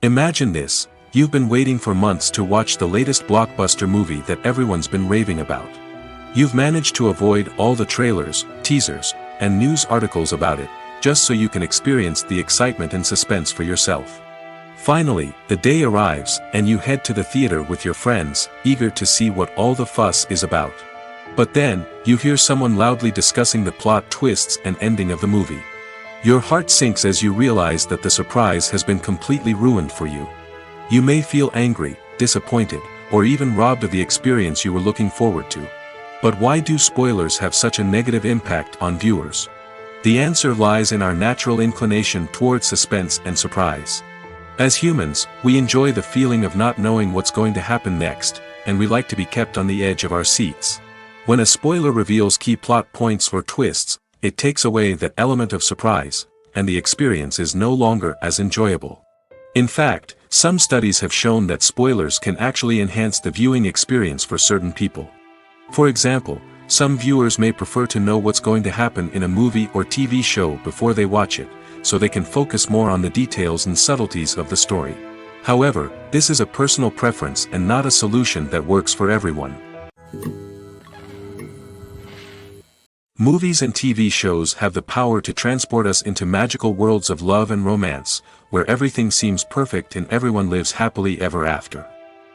S1: Imagine this: you've been waiting for months to watch the latest blockbuster movie that everyone's been raving about. You've managed to avoid all the trailers, teasers, and news articles about it, just so you can experience the excitement and suspense for yourself. Finally, the day arrives, and you head to the theater with your friends, eager to see what all the fuss is about. But then, you hear someone loudly discussing the plot twists and ending of the movie. Your heart sinks as you realize that the surprise has been completely ruined for you. You may feel angry, disappointed, or even robbed of the experience you were looking forward to. But why do spoilers have such a negative impact on viewers? The answer lies in our natural inclination towards suspense and surprise. As humans, we enjoy the feeling of not knowing what's going to happen next, and we like to be kept on the edge of our seats. When a spoiler reveals key plot points or twists, it takes away that element of surprise, and the experience is no longer as enjoyable. In fact, some studies have shown that spoilers can actually enhance the viewing experience for certain people. For example, some viewers may prefer to know what's going to happen in a movie or TV show before they watch it, so they can focus more on the details and subtleties of the story. However, this is a personal preference and not a solution that works for everyone. Movies and TV shows have the power to transport us into magical worlds of love and romance, where everything seems perfect and everyone lives happily ever after.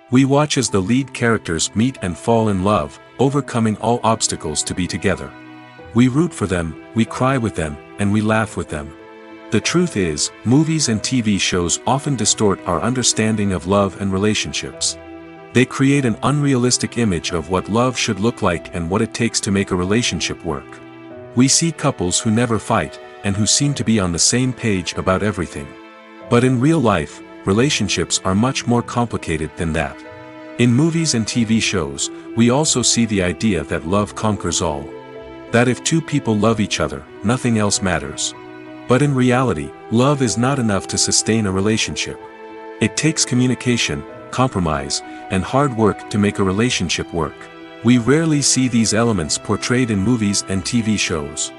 S1: We watch as the lead characters meet and fall in love, overcoming all obstacles to be together. We root for them, we cry with them, and we laugh with them. The truth is, movies and TV shows often distort our understanding of love and relationships. They create an unrealistic image of what love should look like and what it takes to make a relationship work. We see couples who never fight, and who seem to be on the same page about everything. But in real life, relationships are much more complicated than that. In movies and TV shows, we also see the idea that love conquers all. That if two people love each other, nothing else matters. But in reality, love is not enough to sustain a relationship. It takes communication, compromise, and hard work to make a relationship work. We rarely see these elements portrayed in movies and TV shows.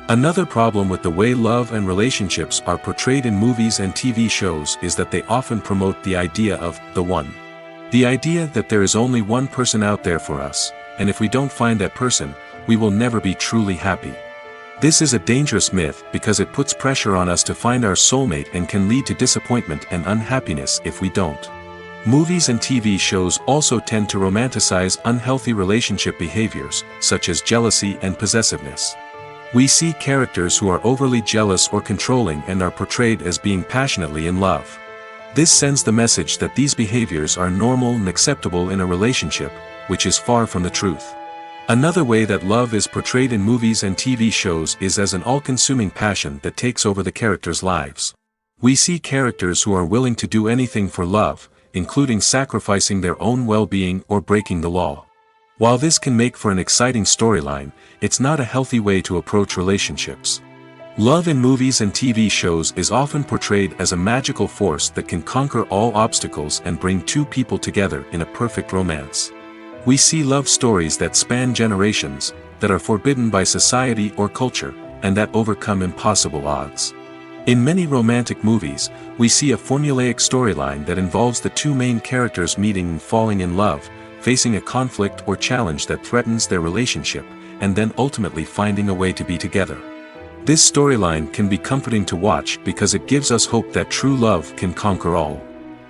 S1: Another problem with the way love and relationships are portrayed in movies and TV shows is that they often promote the idea of the one. The idea that there is only one person out there for us, and if we don't find that person, we will never be truly happy. This is a dangerous myth because it puts pressure on us to find our soulmate and can lead to disappointment and unhappiness if we don't. Movies and TV shows also tend to romanticize unhealthy relationship behaviors, such as jealousy and possessiveness. We see characters who are overly jealous or controlling and are portrayed as being passionately in love. This sends the message that these behaviors are normal and acceptable in a relationship, which is far from the truth. Another way that love is portrayed in movies and TV shows is as an all-consuming passion that takes over the characters' lives. We see characters who are willing to do anything for love, including sacrificing their own well-being or breaking the law. While this can make for an exciting storyline, it's not a healthy way to approach relationships. Love in movies and TV shows is often portrayed as a magical force that can conquer all obstacles and bring two people together in a perfect romance. We see love stories that span generations, that are forbidden by society or culture, and that overcome impossible odds. In many romantic movies, we see a formulaic storyline that involves the two main characters meeting and falling in love, facing a conflict or challenge that threatens their relationship, and then ultimately finding a way to be together. This storyline can be comforting to watch because it gives us hope that true love can conquer all.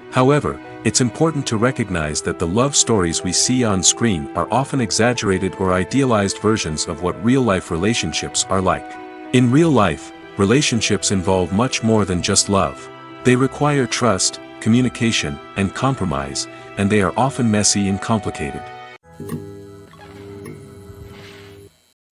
S1: However, it's important to recognize that the love stories we see on screen are often exaggerated or idealized versions of what real-life relationships are like. In real life, relationships involve much more than just love. They require trust, communication, and compromise, and they are often messy and complicated.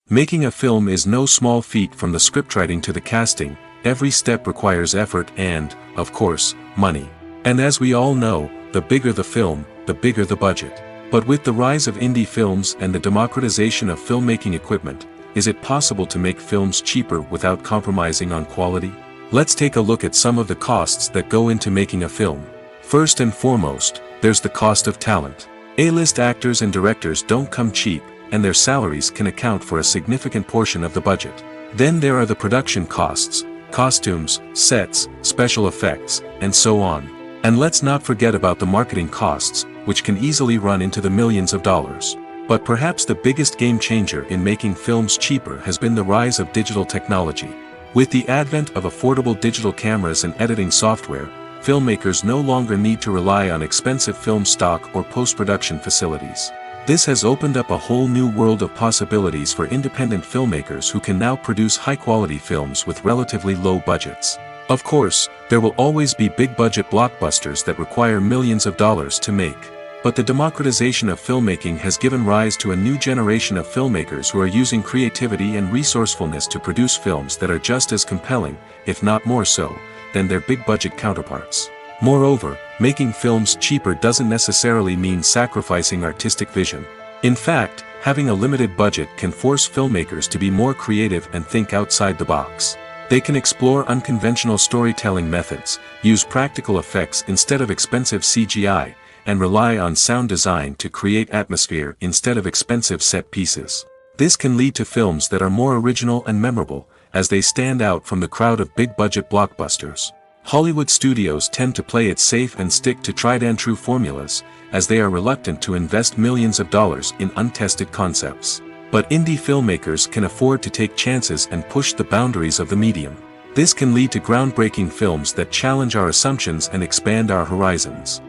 S1: Making a film is no small feat. From the scriptwriting to the casting, every step requires effort and, of course, money. And as we all know, the bigger the film, the bigger the budget. But with the rise of indie films and the democratization of filmmaking equipment, is it possible to make films cheaper without compromising on quality? Let's take a look at some of the costs that go into making a film. First and foremost, there's the cost of talent. A-list actors and directors don't come cheap, and their salaries can account for a significant portion of the budget. Then there are the production costs, costumes, sets, special effects, and so on. And let's not forget about the marketing costs, which can easily run into the millions of dollars. But perhaps the biggest game changer in making films cheaper has been the rise of digital technology. With the advent of affordable digital cameras and editing software, filmmakers no longer need to rely on expensive film stock or post-production facilities. This has opened up a whole new world of possibilities for independent filmmakers who can now produce high-quality films with relatively low budgets. Of course, there will always be big-budget blockbusters that require millions of dollars to make. But the democratization of filmmaking has given rise to a new generation of filmmakers who are using creativity and resourcefulness to produce films that are just as compelling, if not more so, than their big-budget counterparts. Moreover, making films cheaper doesn't necessarily mean sacrificing artistic vision. In fact, having a limited budget can force filmmakers to be more creative and think outside the box. They can explore unconventional storytelling methods, use practical effects instead of expensive CGI, and rely on sound design to create atmosphere instead of expensive set pieces. This can lead to films that are more original and memorable, as they stand out from the crowd of big-budget blockbusters. Hollywood studios tend to play it safe and stick to tried-and-true formulas, as they are reluctant to invest millions of dollars in untested concepts. But indie filmmakers can afford to take chances and push the boundaries of the medium. This can lead to groundbreaking films that challenge our assumptions and expand our horizons.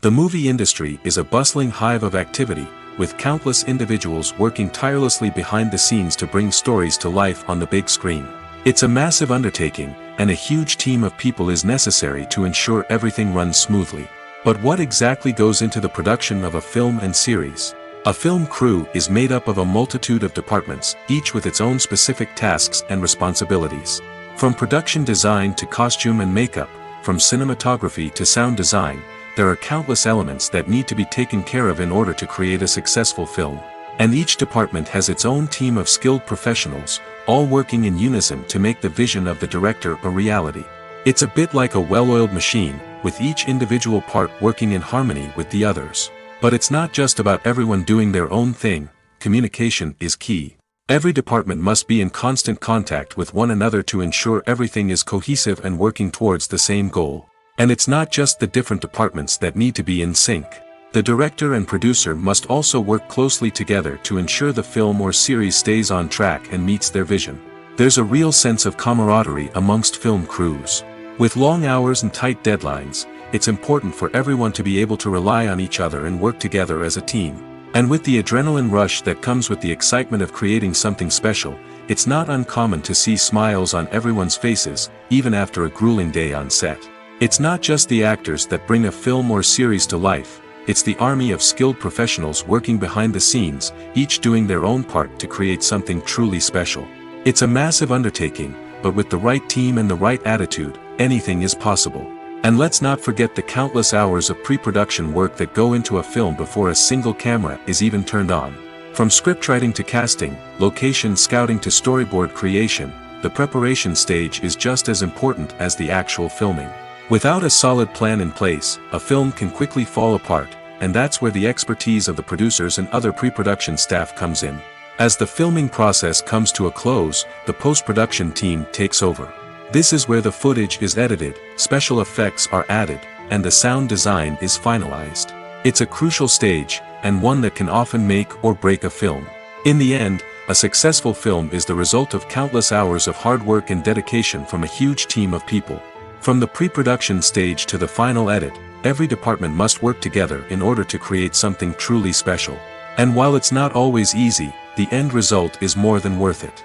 S1: The movie industry is a bustling hive of activity, with countless individuals working tirelessly behind the scenes to bring stories to life on the big screen. It's a massive undertaking, and a huge team of people is necessary to ensure everything runs smoothly. But what exactly goes into the production of a film and series? A film crew is made up of a multitude of departments, each with its own specific tasks and responsibilities. From production design to costume and makeup, from cinematography to sound design, there are countless elements that need to be taken care of in order to create a successful film. And each department has its own team of skilled professionals, all working in unison to make the vision of the director a reality. It's a bit like a well-oiled machine, with each individual part working in harmony with the others. But it's not just about everyone doing their own thing. Communication is key. Every department must be in constant contact with one another to ensure everything is cohesive and working towards the same goal. And it's not just the different departments that need to be in sync. The director and producer must also work closely together to ensure the film or series stays on track and meets their vision. There's a real sense of camaraderie amongst film crews. With long hours and tight deadlines, it's important for everyone to be able to rely on each other and work together as a team. And with the adrenaline rush that comes with the excitement of creating something special, it's not uncommon to see smiles on everyone's faces, even after a grueling day on set. It's not just the actors that bring a film or series to life, it's the army of skilled professionals working behind the scenes, each doing their own part to create something truly special. It's a massive undertaking, but with the right team and the right attitude, anything is possible. And let's not forget the countless hours of pre-production work that go into a film before a single camera is even turned on. From scriptwriting to casting, location scouting to storyboard creation, the preparation stage is just as important as the actual filming. Without a solid plan in place, a film can quickly fall apart, and that's where the expertise of the producers and other pre-production staff comes in. As the filming process comes to a close, the post-production team takes over. This is where the footage is edited, special effects are added, and the sound design is finalized. It's a crucial stage, and one that can often make or break a film. In the end, a successful film is the result of countless hours of hard work and dedication from a huge team of people. From the pre-production stage to the final edit, every department must work together in order to create something truly special. And while it's not always easy, the end result is more than worth it.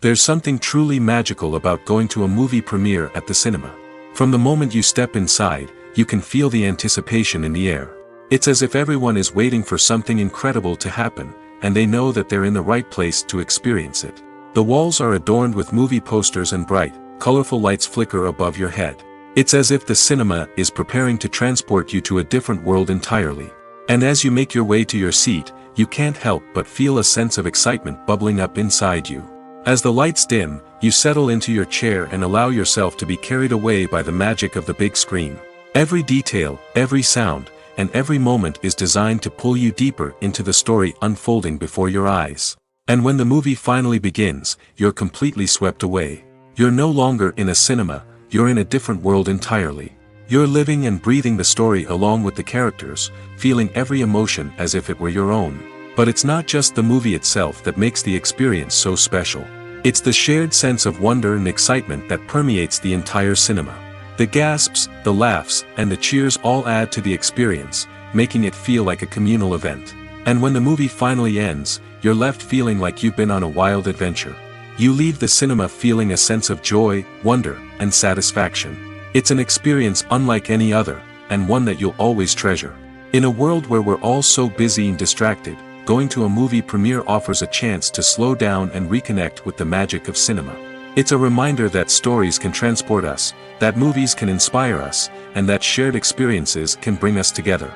S1: There's something truly magical about going to a movie premiere at the cinema. From the moment you step inside, you can feel the anticipation in the air. It's as if everyone is waiting for something incredible to happen, and they know that they're in the right place to experience it. The walls are adorned with movie posters and bright, colorful lights flicker above your head. It's as if the cinema is preparing to transport you to a different world entirely. And as you make your way to your seat, you can't help but feel a sense of excitement bubbling up inside you. As the lights dim, you settle into your chair and allow yourself to be carried away by the magic of the big screen. Every detail, every sound, and every moment is designed to pull you deeper into the story unfolding before your eyes. And when the movie finally begins, you're completely swept away. You're no longer in a cinema, you're in a different world entirely. You're living and breathing the story along with the characters, feeling every emotion as if it were your own. But it's not just the movie itself that makes the experience so special. It's the shared sense of wonder and excitement that permeates the entire cinema. The gasps, the laughs, and the cheers all add to the experience, making it feel like a communal event. And when the movie finally ends, you're left feeling like you've been on a wild adventure. You leave the cinema feeling a sense of joy, wonder, and satisfaction. It's an experience unlike any other, and one that you'll always treasure. In a world where we're all so busy and distracted, going to a movie premiere offers a chance to slow down and reconnect with the magic of cinema. It's a reminder that stories can transport us, that movies can inspire us, and that shared experiences can bring us together.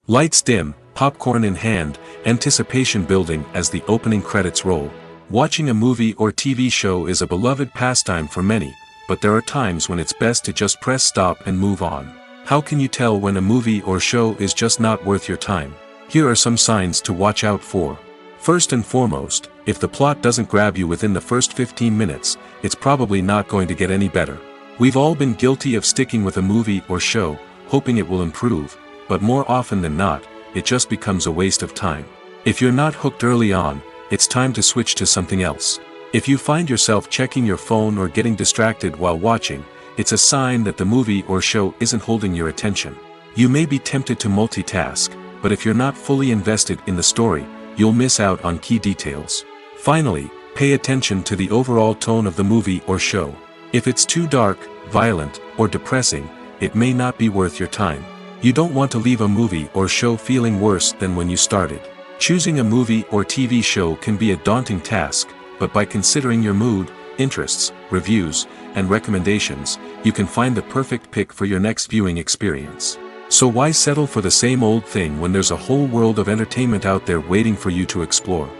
S1: Lights dim, popcorn in hand, anticipation building as the opening credits roll. Watching a movie or TV show is a beloved pastime for many, but there are times when it's best to just press stop and move on. How can you tell when a movie or show is just not worth your time? Here are some signs to watch out for. First and foremost, if the plot doesn't grab you within the first 15 minutes, it's probably not going to get any better. We've all been guilty of sticking with a movie or show, hoping it will improve, but more often than not, it just becomes a waste of time. If you're not hooked early on, it's time to switch to something else. If you find yourself checking your phone or getting distracted while watching, it's a sign that the movie or show isn't holding your attention. You may be tempted to multitask, but if you're not fully invested in the story, you'll miss out on key details. Finally, pay attention to the overall tone of the movie or show. If it's too dark, violent, or depressing, it may not be worth your time. You don't want to leave a movie or show feeling worse than when you started. Choosing a movie or TV show can be a daunting task, but by considering your mood, interests, reviews, and recommendations, you can find the perfect pick for your next viewing experience. So why settle for the same old thing when there's a whole world of entertainment out there waiting for you to explore?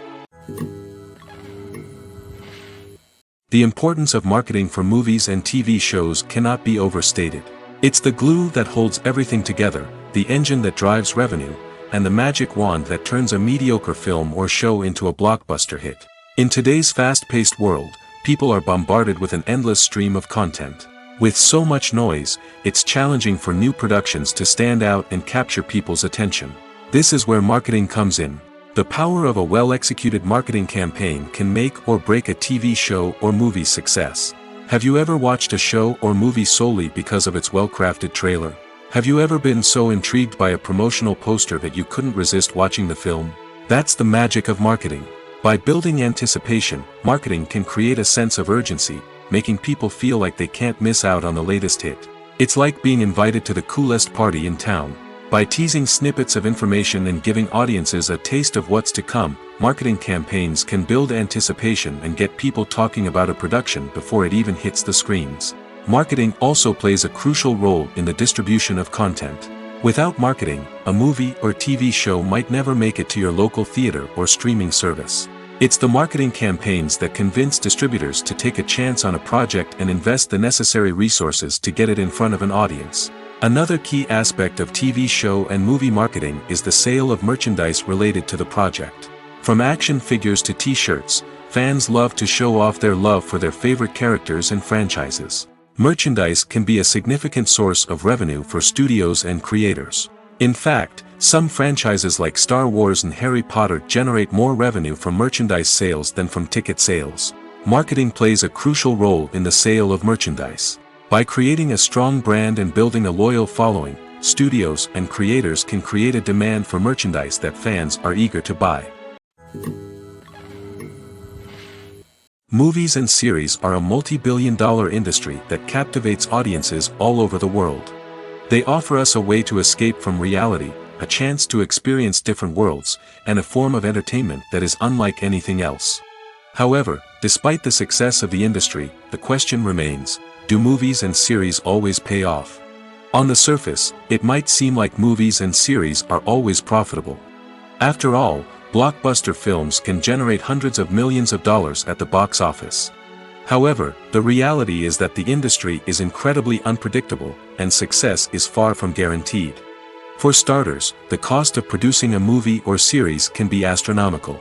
S1: The importance of marketing for movies and TV shows cannot be overstated. It's the glue that holds everything together, the engine that drives revenue, and the magic wand that turns a mediocre film or show into a blockbuster hit. In today's fast-paced world, people are bombarded with an endless stream of content. With so much noise, it's challenging for new productions to stand out and capture people's attention. This is where marketing comes in. The power of a well-executed marketing campaign can make or break a TV show or movie's success. Have you ever watched a show or movie solely because of its well-crafted trailer? Have you ever been so intrigued by a promotional poster that you couldn't resist watching the film? That's the magic of marketing. By building anticipation, marketing can create a sense of urgency, making people feel like they can't miss out on the latest hit. It's like being invited to the coolest party in town. By teasing snippets of information and giving audiences a taste of what's to come, marketing campaigns can build anticipation and get people talking about a production before it even hits the screens. Marketing also plays a crucial role in the distribution of content. Without marketing, a movie or TV show might never make it to your local theater or streaming service. It's the marketing campaigns that convince distributors to take a chance on a project and invest the necessary resources to get it in front of an audience. Another key aspect of TV show and movie marketing is the sale of merchandise related to the project. From action figures to t-shirts, fans love to show off their love for their favorite characters and franchises. Merchandise can be a significant source of revenue for studios and creators. In fact, some franchises like Star Wars and Harry Potter generate more revenue from merchandise sales than from ticket sales. Marketing plays a crucial role in the sale of merchandise. By creating a strong brand and building a loyal following, studios and creators can create a demand for merchandise that fans are eager to buy. Movies and series are a multi-billion-dollar industry that captivates audiences all over the world. They offer us a way to escape from reality, a chance to experience different worlds, and a form of entertainment that is unlike anything else. However, despite the success of the industry, the question remains, do movies and series always pay off? On the surface, it might seem like movies and series are always profitable. After all, blockbuster films can generate hundreds of millions of dollars at the box office. However, the reality is that the industry is incredibly unpredictable, and success is far from guaranteed. For starters, the cost of producing a movie or series can be astronomical.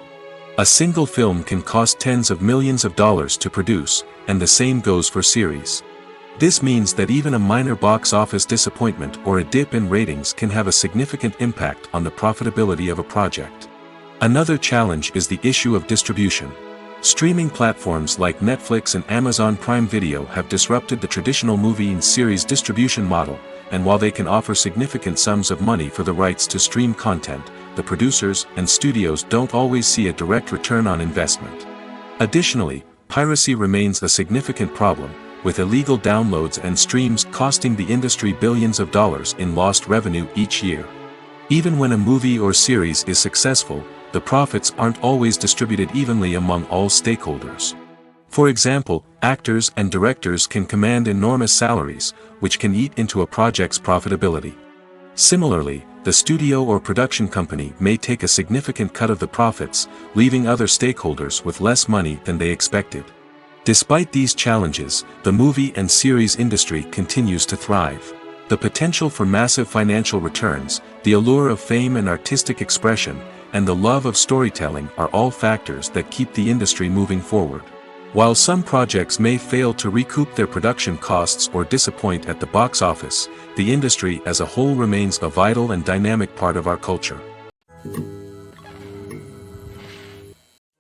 S1: A single film can cost tens of millions of dollars to produce, and the same goes for series. This means that even a minor box office disappointment or a dip in ratings can have a significant impact on the profitability of a project. Another challenge is the issue of distribution. Streaming platforms like Netflix and Amazon Prime Video have disrupted the traditional movie and series distribution model, and while they can offer significant sums of money for the rights to stream content, the producers and studios don't always see a direct return on investment. Additionally, piracy remains a significant problem, with illegal downloads and streams costing the industry billions of dollars in lost revenue each year. Even when a movie or series is successful, the profits aren't always distributed evenly among all stakeholders. For example, actors and directors can command enormous salaries, which can eat into a project's profitability. Similarly, the studio or production company may take a significant cut of the profits, leaving other stakeholders with less money than they expected. Despite these challenges, the movie and series industry continues to thrive. The potential for massive financial returns, the allure of fame and artistic expression, and the love of storytelling are all factors that keep the industry moving forward. While some projects may fail to recoup their production costs or disappoint at the box office, the industry as a whole remains a vital and dynamic part of our culture.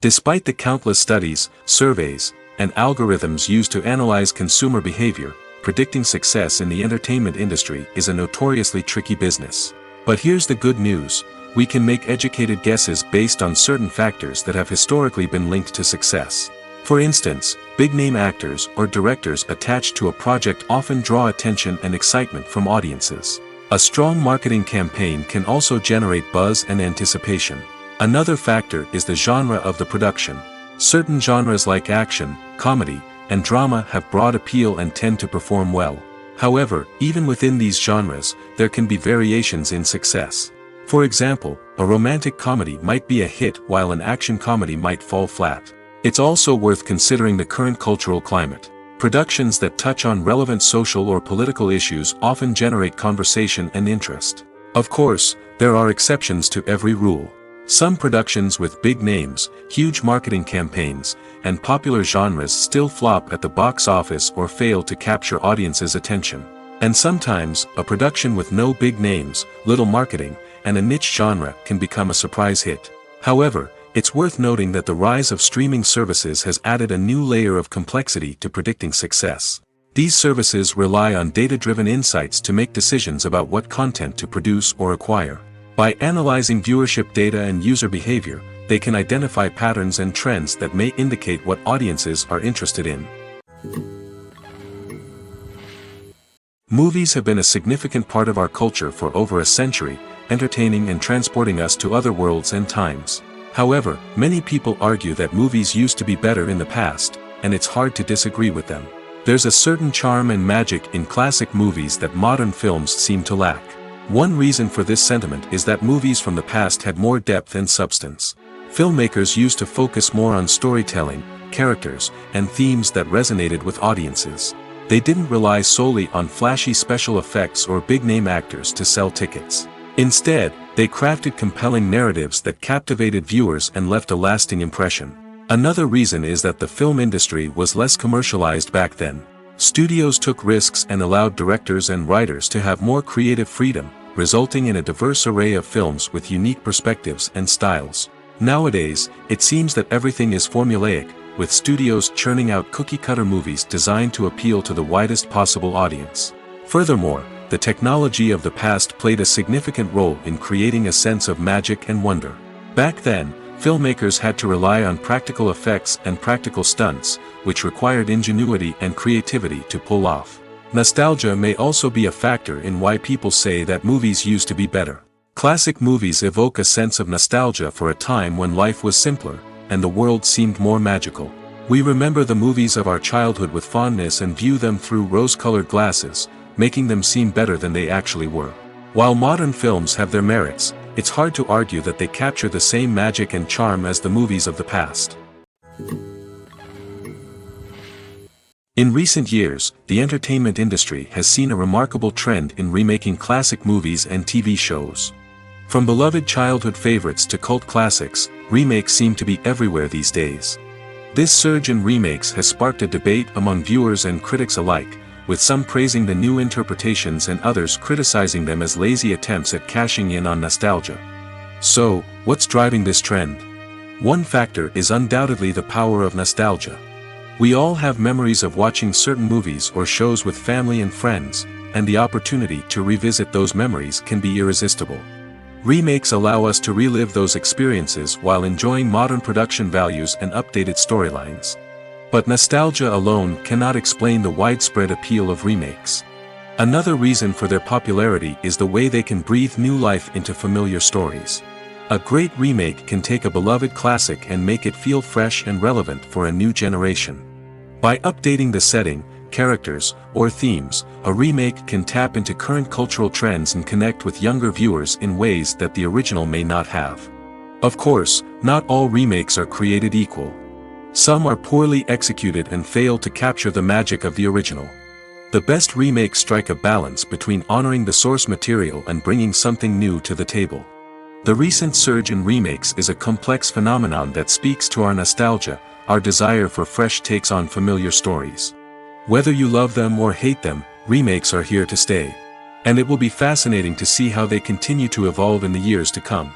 S1: Despite the countless studies, surveys, and algorithms used to analyze consumer behavior, predicting success in the entertainment industry is a notoriously tricky business. But here's the good news: we can make educated guesses based on certain factors that have historically been linked to success. For instance, big-name actors or directors attached to a project often draw attention and excitement from audiences. A strong marketing campaign can also generate buzz and anticipation. Another factor is the genre of the production. Certain genres like action, comedy, and drama have broad appeal and tend to perform well. However, even within these genres, there can be variations in success. For example, a romantic comedy might be a hit while an action comedy might fall flat. It's also worth considering the current cultural climate. Productions that touch on relevant social or political issues often generate conversation and interest. Of course, there are exceptions to every rule. Some productions with big names, huge marketing campaigns, and popular genres still flop at the box office or fail to capture audiences' attention. And sometimes, a production with no big names, little marketing, and a niche genre can become a surprise hit. However, it's worth noting that the rise of streaming services has added a new layer of complexity to predicting success. These services rely on data-driven insights to make decisions about what content to produce or acquire. By analyzing viewership data and user behavior, they can identify patterns and trends that may indicate what audiences are interested in. Movies have been a significant part of our culture for over a century, entertaining and transporting us to other worlds and times. However, many people argue that movies used to be better in the past, and it's hard to disagree with them. There's a certain charm and magic in classic movies that modern films seem to lack. One reason for this sentiment is that movies from the past had more depth and substance. Filmmakers used to focus more on storytelling, characters, and themes that resonated with audiences. They didn't rely solely on flashy special effects or big-name actors to sell tickets. Instead, they crafted compelling narratives that captivated viewers and left a lasting impression. Another reason is that the film industry was less commercialized back then. Studios took risks and allowed directors and writers to have more creative freedom, resulting in a diverse array of films with unique perspectives and styles. Nowadays, it seems that everything is formulaic, with studios churning out cookie-cutter movies designed to appeal to the widest possible audience. Furthermore, the technology of the past played a significant role in creating a sense of magic and wonder. Back then, filmmakers had to rely on practical effects and practical stunts, which required ingenuity and creativity to pull off. Nostalgia may also be a factor in why people say that movies used to be better. Classic movies evoke a sense of nostalgia for a time when life was simpler, and the world seemed more magical. We remember the movies of our childhood with fondness and view them through rose-colored glasses, making them seem better than they actually were. While modern films have their merits, it's hard to argue that they capture the same magic and charm as the movies of the past. In recent years, the entertainment industry has seen a remarkable trend in remaking classic movies and TV shows. From beloved childhood favorites to cult classics, remakes seem to be everywhere these days. This surge in remakes has sparked a debate among viewers and critics alike, with some praising the new interpretations and others criticizing them as lazy attempts at cashing in on nostalgia. So, what's driving this trend? One factor is undoubtedly the power of nostalgia. We all have memories of watching certain movies or shows with family and friends, and the opportunity to revisit those memories can be irresistible. Remakes allow us to relive those experiences while enjoying modern production values and updated storylines. But nostalgia alone cannot explain the widespread appeal of remakes. Another reason for their popularity is the way they can breathe new life into familiar stories. A great remake can take a beloved classic and make it feel fresh and relevant for a new generation. By updating the setting, characters, or themes, a remake can tap into current cultural trends and connect with younger viewers in ways that the original may not have. Of course, not all remakes are created equal. Some are poorly executed and fail to capture the magic of the original. The best remakes strike a balance between honoring the source material and bringing something new to the table. The recent surge in remakes is a complex phenomenon that speaks to our nostalgia, our desire for fresh takes on familiar stories. Whether you love them or hate them, remakes are here to stay. And it will be fascinating to see how they continue to evolve in the years to come.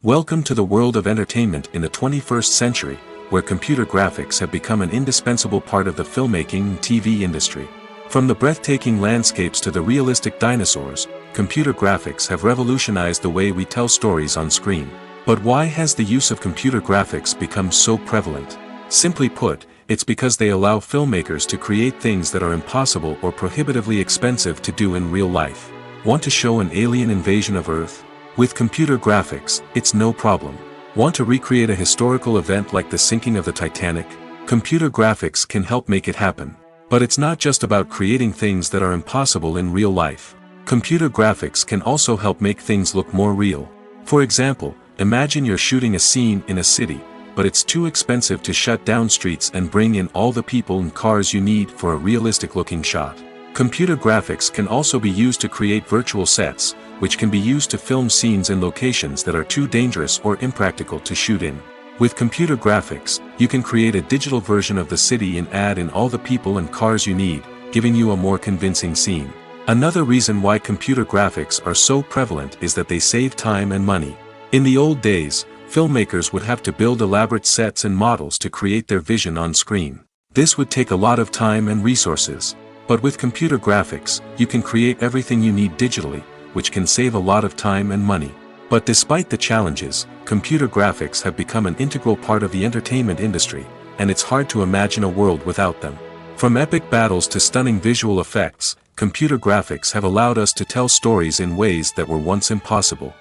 S1: Welcome to the world of entertainment in the 21st century, where computer graphics have become an indispensable part of the filmmaking and TV industry. From the breathtaking landscapes to the realistic dinosaurs, computer graphics have revolutionized the way we tell stories on screen. But why has the use of computer graphics become so prevalent? Simply put, it's because they allow filmmakers to create things that are impossible or prohibitively expensive to do in real life. Want to show an alien invasion of Earth? With computer graphics, it's no problem. Want to recreate a historical event like the sinking of the Titanic? Computer graphics can help make it happen. But it's not just about creating things that are impossible in real life. Computer graphics can also help make things look more real. For example, imagine you're shooting a scene in a city, but it's too expensive to shut down streets and bring in all the people and cars you need for a realistic-looking shot. Computer graphics can also be used to create virtual sets, which can be used to film scenes in locations that are too dangerous or impractical to shoot in. With computer graphics, you can create a digital version of the city and add in all the people and cars you need, giving you a more convincing scene. Another reason why computer graphics are so prevalent is that they save time and money. In the old days, filmmakers would have to build elaborate sets and models to create their vision on screen. This would take a lot of time and resources. But with computer graphics, you can create everything you need digitally, which can save a lot of time and money. But despite the challenges, computer graphics have become an integral part of the entertainment industry, and it's hard to imagine a world without them. From epic battles to stunning visual effects, computer graphics have allowed us to tell stories in ways that were once impossible.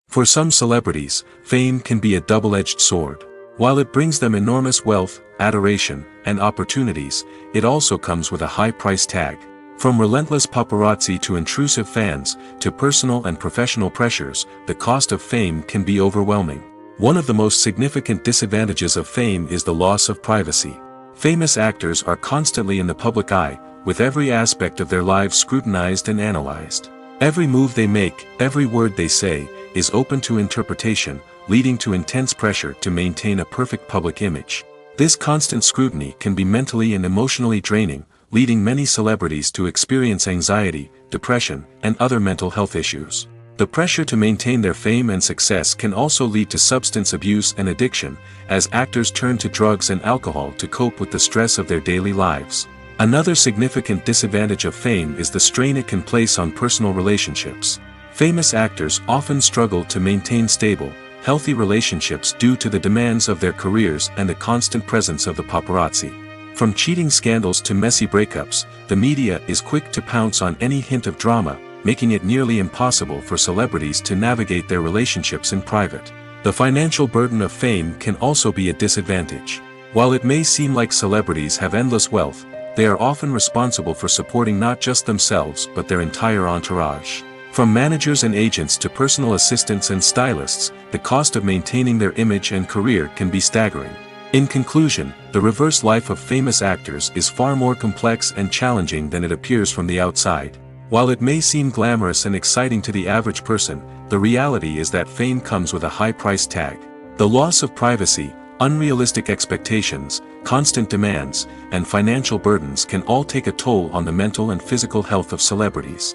S1: For some celebrities, fame can be a double-edged sword. While it brings them enormous wealth, adoration, and opportunities, it also comes with a high price tag. From relentless paparazzi to intrusive fans, to personal and professional pressures, the cost of fame can be overwhelming. One of the most significant disadvantages of fame is the loss of privacy. Famous actors are constantly in the public eye, with every aspect of their lives scrutinized and analyzed. Every move they make, every word they say, is open to interpretation, leading to intense pressure to maintain a perfect public image. This constant scrutiny can be mentally and emotionally draining, leading many celebrities to experience anxiety, depression, and other mental health issues. The pressure to maintain their fame and success can also lead to substance abuse and addiction, as actors turn to drugs and alcohol to cope with the stress of their daily lives. Another significant disadvantage of fame is the strain it can place on personal relationships. Famous actors often struggle to maintain stable, healthy relationships due to the demands of their careers and the constant presence of the paparazzi. From cheating scandals to messy breakups, the media is quick to pounce on any hint of drama, making it nearly impossible for celebrities to navigate their relationships in private. The financial burden of fame can also be a disadvantage. While it may seem like celebrities have endless wealth, they are often responsible for supporting not just themselves but their entire entourage. From managers and agents to personal assistants and stylists, the cost of maintaining their image and career can be staggering. In conclusion, the reverse life of famous actors is far more complex and challenging than it appears from the outside. While it may seem glamorous and exciting to the average person, the reality is that fame comes with a high price tag. The loss of privacy, unrealistic expectations, constant demands, and financial burdens can all take a toll on the mental and physical health of celebrities.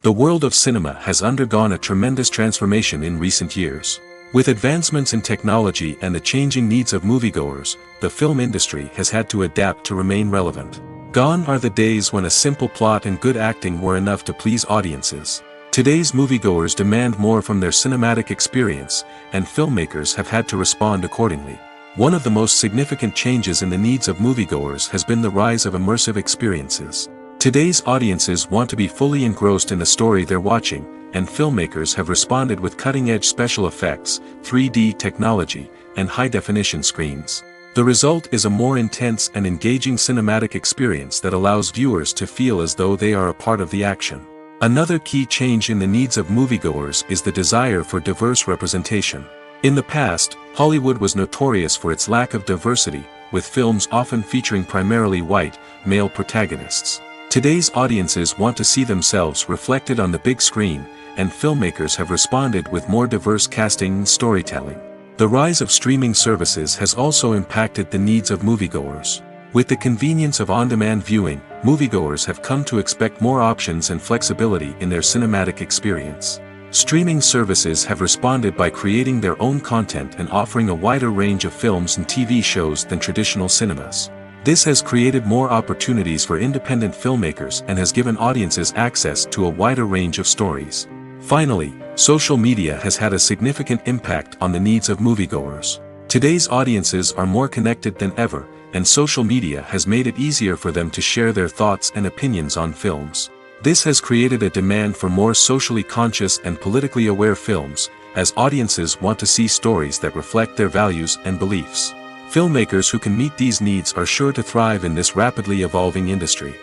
S1: The world of cinema has undergone a tremendous transformation in recent years. With advancements in technology and the changing needs of moviegoers, the film industry has had to adapt to remain relevant. Gone are the days when a simple plot and good acting were enough to please audiences. Today's moviegoers demand more from their cinematic experience, and filmmakers have had to respond accordingly. One of the most significant changes in the needs of moviegoers has been the rise of immersive experiences. Today's audiences want to be fully engrossed in the story they're watching, and filmmakers have responded with cutting-edge special effects, 3D technology, and high-definition screens. The result is a more intense and engaging cinematic experience that allows viewers to feel as though they are a part of the action. Another key change in the needs of moviegoers is the desire for diverse representation. In the past, Hollywood was notorious for its lack of diversity, with films often featuring primarily white, male protagonists. Today's audiences want to see themselves reflected on the big screen, and filmmakers have responded with more diverse casting and storytelling. The rise of streaming services has also impacted the needs of moviegoers. With the convenience of on-demand viewing, moviegoers have come to expect more options and flexibility in their cinematic experience. Streaming services have responded by creating their own content and offering a wider range of films and TV shows than traditional cinemas. This has created more opportunities for independent filmmakers and has given audiences access to a wider range of stories. Finally, social media has had a significant impact on the needs of moviegoers. Today's audiences are more connected than ever, and social media has made it easier for them to share their thoughts and opinions on films. This has created a demand for more socially conscious and politically aware films, as audiences want to see stories that reflect their values and beliefs. Filmmakers who can meet these needs are sure to thrive in this rapidly evolving industry.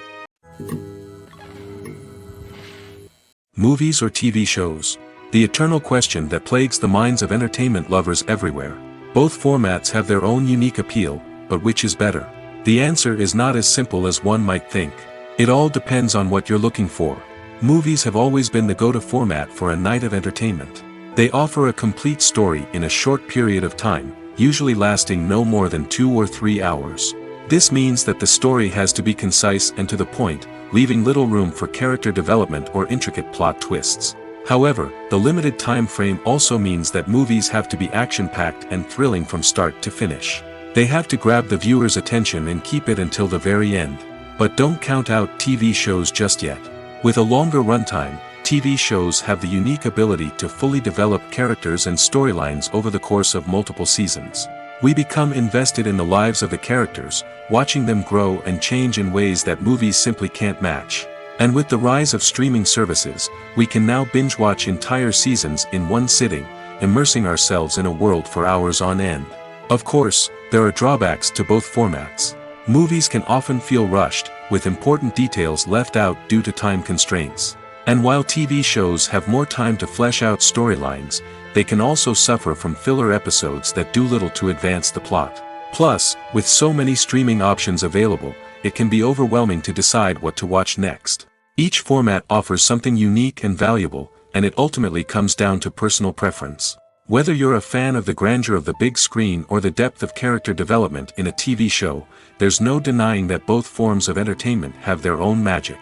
S1: Movies or TV shows? The eternal question that plagues the minds of entertainment lovers everywhere. Both formats have their own unique appeal, but which is better? The answer is not as simple as one might think. It all depends on what you're looking for. Movies have always been the go-to format for a night of entertainment. They offer a complete story in a short period of time, usually lasting no more than 2 or 3 hours. This means that the story has to be concise and to the point, leaving little room for character development or intricate plot twists. However, the limited time frame also means that movies have to be action-packed and thrilling from start to finish. They have to grab the viewer's attention and keep it until the very end. But don't count out TV shows just yet. With a longer runtime, TV shows have the unique ability to fully develop characters and storylines over the course of multiple seasons. We become invested in the lives of the characters, watching them grow and change in ways that movies simply can't match. And with the rise of streaming services, we can now binge-watch entire seasons in one sitting, immersing ourselves in a world for hours on end. Of course, there are drawbacks to both formats. Movies can often feel rushed, with important details left out due to time constraints. And while TV shows have more time to flesh out storylines, they can also suffer from filler episodes that do little to advance the plot. Plus, with so many streaming options available, it can be overwhelming to decide what to watch next. Each format offers something unique and valuable, and it ultimately comes down to personal preference. Whether you're a fan of the grandeur of the big screen or the depth of character development in a TV show, there's no denying that both forms of entertainment have their own magic.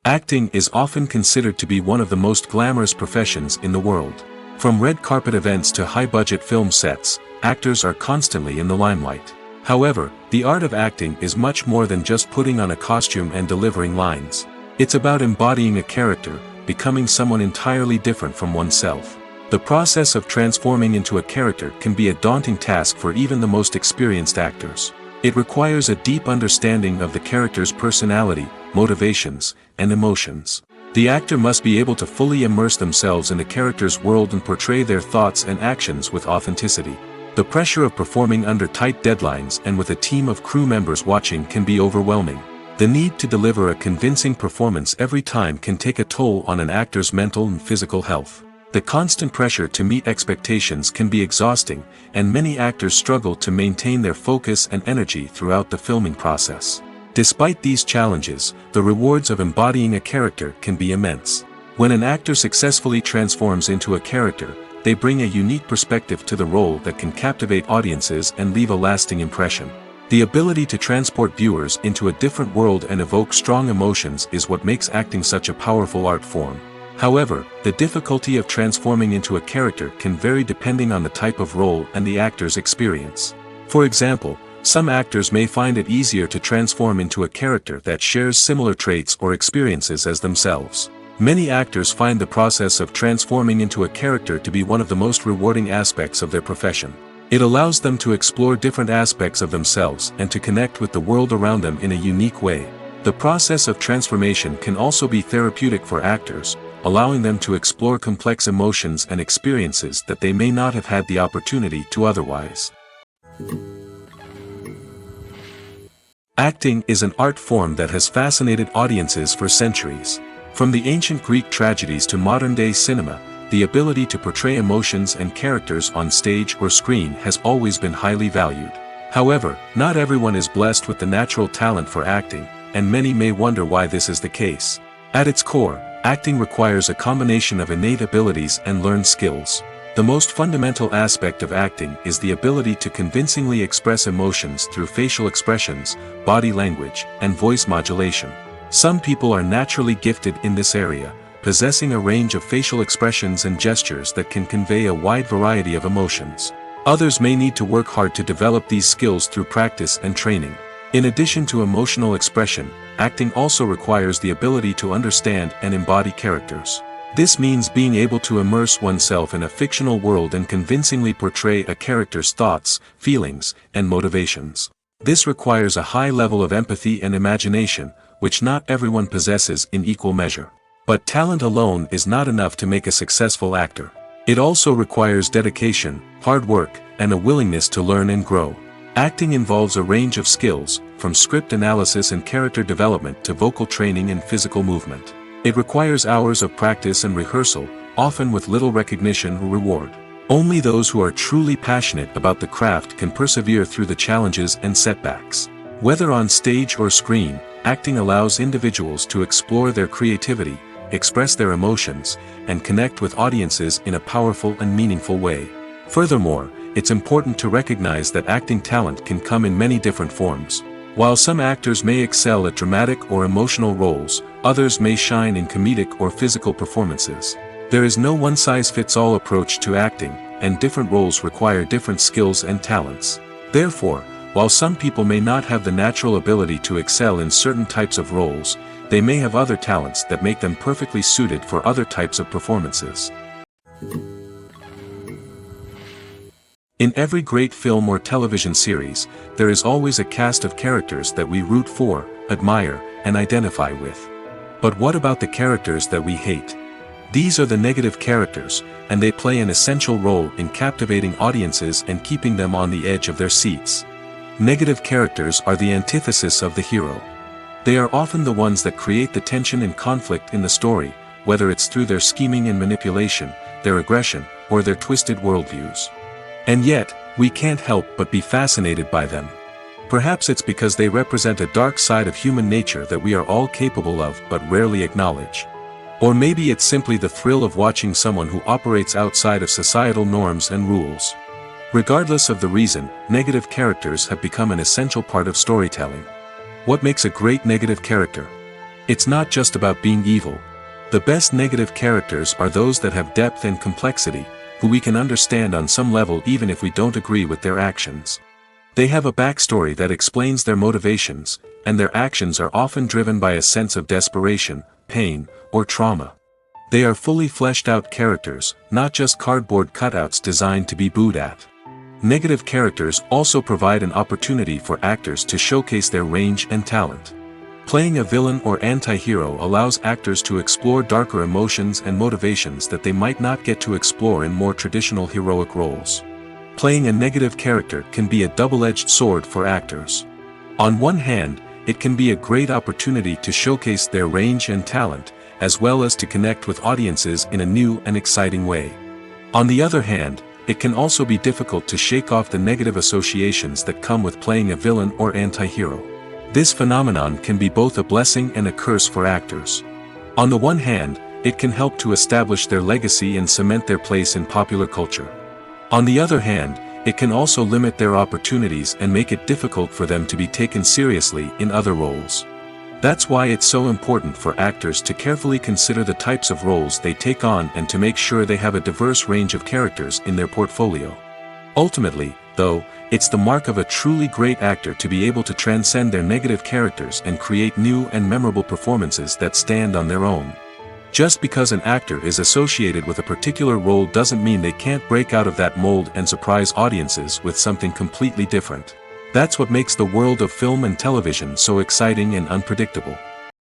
S1: Acting is often considered to be one of the most glamorous professions in the world. From red carpet events to high-budget film sets, actors are constantly in the limelight. However, the art of acting is much more than just putting on a costume and delivering lines. It's about embodying a character, becoming someone entirely different from oneself. The process of transforming into a character can be a daunting task for even the most experienced actors. It requires a deep understanding of the character's personality, motivations, and emotions. The actor must be able to fully immerse themselves in the character's world and portray their thoughts and actions with authenticity. The pressure of performing under tight deadlines and with a team of crew members watching can be overwhelming. The need to deliver a convincing performance every time can take a toll on an actor's mental and physical health. The constant pressure to meet expectations can be exhausting, and many actors struggle to maintain their focus and energy throughout the filming process. Despite these challenges, the rewards of embodying a character can be immense. When an actor successfully transforms into a character, they bring a unique perspective to the role that can captivate audiences and leave a lasting impression. The ability to transport viewers into a different world and evoke strong emotions is what makes acting such a powerful art form. However, the difficulty of transforming into a character can vary depending on the type of role and the actor's experience. For example, some actors may find it easier to transform into a character that shares similar traits or experiences as themselves. Many actors find the process of transforming into a character to be one of the most rewarding aspects of their profession. It allows them to explore different aspects of themselves and to connect with the world around them in a unique way. The process of transformation can also be therapeutic for actors, allowing them to explore complex emotions and experiences that they may not have had the opportunity to otherwise. Acting is an art form that has fascinated audiences for centuries. From the ancient Greek tragedies to modern-day cinema, the ability to portray emotions and characters on stage or screen has always been highly valued. However, not everyone is blessed with the natural talent for acting, and many may wonder why this is the case. At its core, acting requires a combination of innate abilities and learned skills. The most fundamental aspect of acting is the ability to convincingly express emotions through facial expressions, body language, and voice modulation. Some people are naturally gifted in this area, possessing a range of facial expressions and gestures that can convey a wide variety of emotions. Others may need to work hard to develop these skills through practice and training. In addition to emotional expression, acting also requires the ability to understand and embody characters. This means being able to immerse oneself in a fictional world and convincingly portray a character's thoughts, feelings, and motivations. This requires a high level of empathy and imagination, which not everyone possesses in equal measure. But talent alone is not enough to make a successful actor. It also requires dedication, hard work, and a willingness to learn and grow. Acting involves a range of skills, from script analysis and character development to vocal training and physical movement. It requires hours of practice and rehearsal, often with little recognition or reward. Only those who are truly passionate about the craft can persevere through the challenges and setbacks. Whether on stage or screen, acting allows individuals to explore their creativity, express their emotions, and connect with audiences in a powerful and meaningful way. Furthermore, it's important to recognize that acting talent can come in many different forms. While some actors may excel at dramatic or emotional roles, others may shine in comedic or physical performances. There is no one-size-fits-all approach to acting, and different roles require different skills and talents. Therefore, while some people may not have the natural ability to excel in certain types of roles, they may have other talents that make them perfectly suited for other types of performances. In every great film or television series, there is always a cast of characters that we root for, admire, and identify with. But what about the characters that we hate? These are the negative characters, and they play an essential role in captivating audiences and keeping them on the edge of their seats. Negative characters are the antithesis of the hero. They are often the ones that create the tension and conflict in the story, whether it's through their scheming and manipulation, their aggression, or their twisted worldviews. And yet, we can't help but be fascinated by them. Perhaps it's because they represent a dark side of human nature that we are all capable of but rarely acknowledge. Or maybe it's simply the thrill of watching someone who operates outside of societal norms and rules. Regardless of the reason, negative characters have become an essential part of storytelling. What makes a great negative character? It's not just about being evil. The best negative characters are those that have depth and complexity, who we can understand on some level even if we don't agree with their actions. They have a backstory that explains their motivations, and their actions are often driven by a sense of desperation, pain, or trauma. They are fully fleshed out characters, not just cardboard cutouts designed to be booed at. Negative characters also provide an opportunity for actors to showcase their range and talent. Playing a villain or anti-hero allows actors to explore darker emotions and motivations that they might not get to explore in more traditional heroic roles. Playing a negative character can be a double-edged sword for actors. On one hand, it can be a great opportunity to showcase their range and talent, as well as to connect with audiences in a new and exciting way. On the other hand, it can also be difficult to shake off the negative associations that come with playing a villain or anti-hero. This phenomenon can be both a blessing and a curse for actors. On the one hand, it can help to establish their legacy and cement their place in popular culture. On the other hand, it can also limit their opportunities and make it difficult for them to be taken seriously in other roles. That's why it's so important for actors to carefully consider the types of roles they take on and to make sure they have a diverse range of characters in their portfolio. Ultimately, though, it's the mark of a truly great actor to be able to transcend their negative characters and create new and memorable performances that stand on their own. Just because an actor is associated with a particular role doesn't mean they can't break out of that mold and surprise audiences with something completely different. That's what makes the world of film and television so exciting and unpredictable.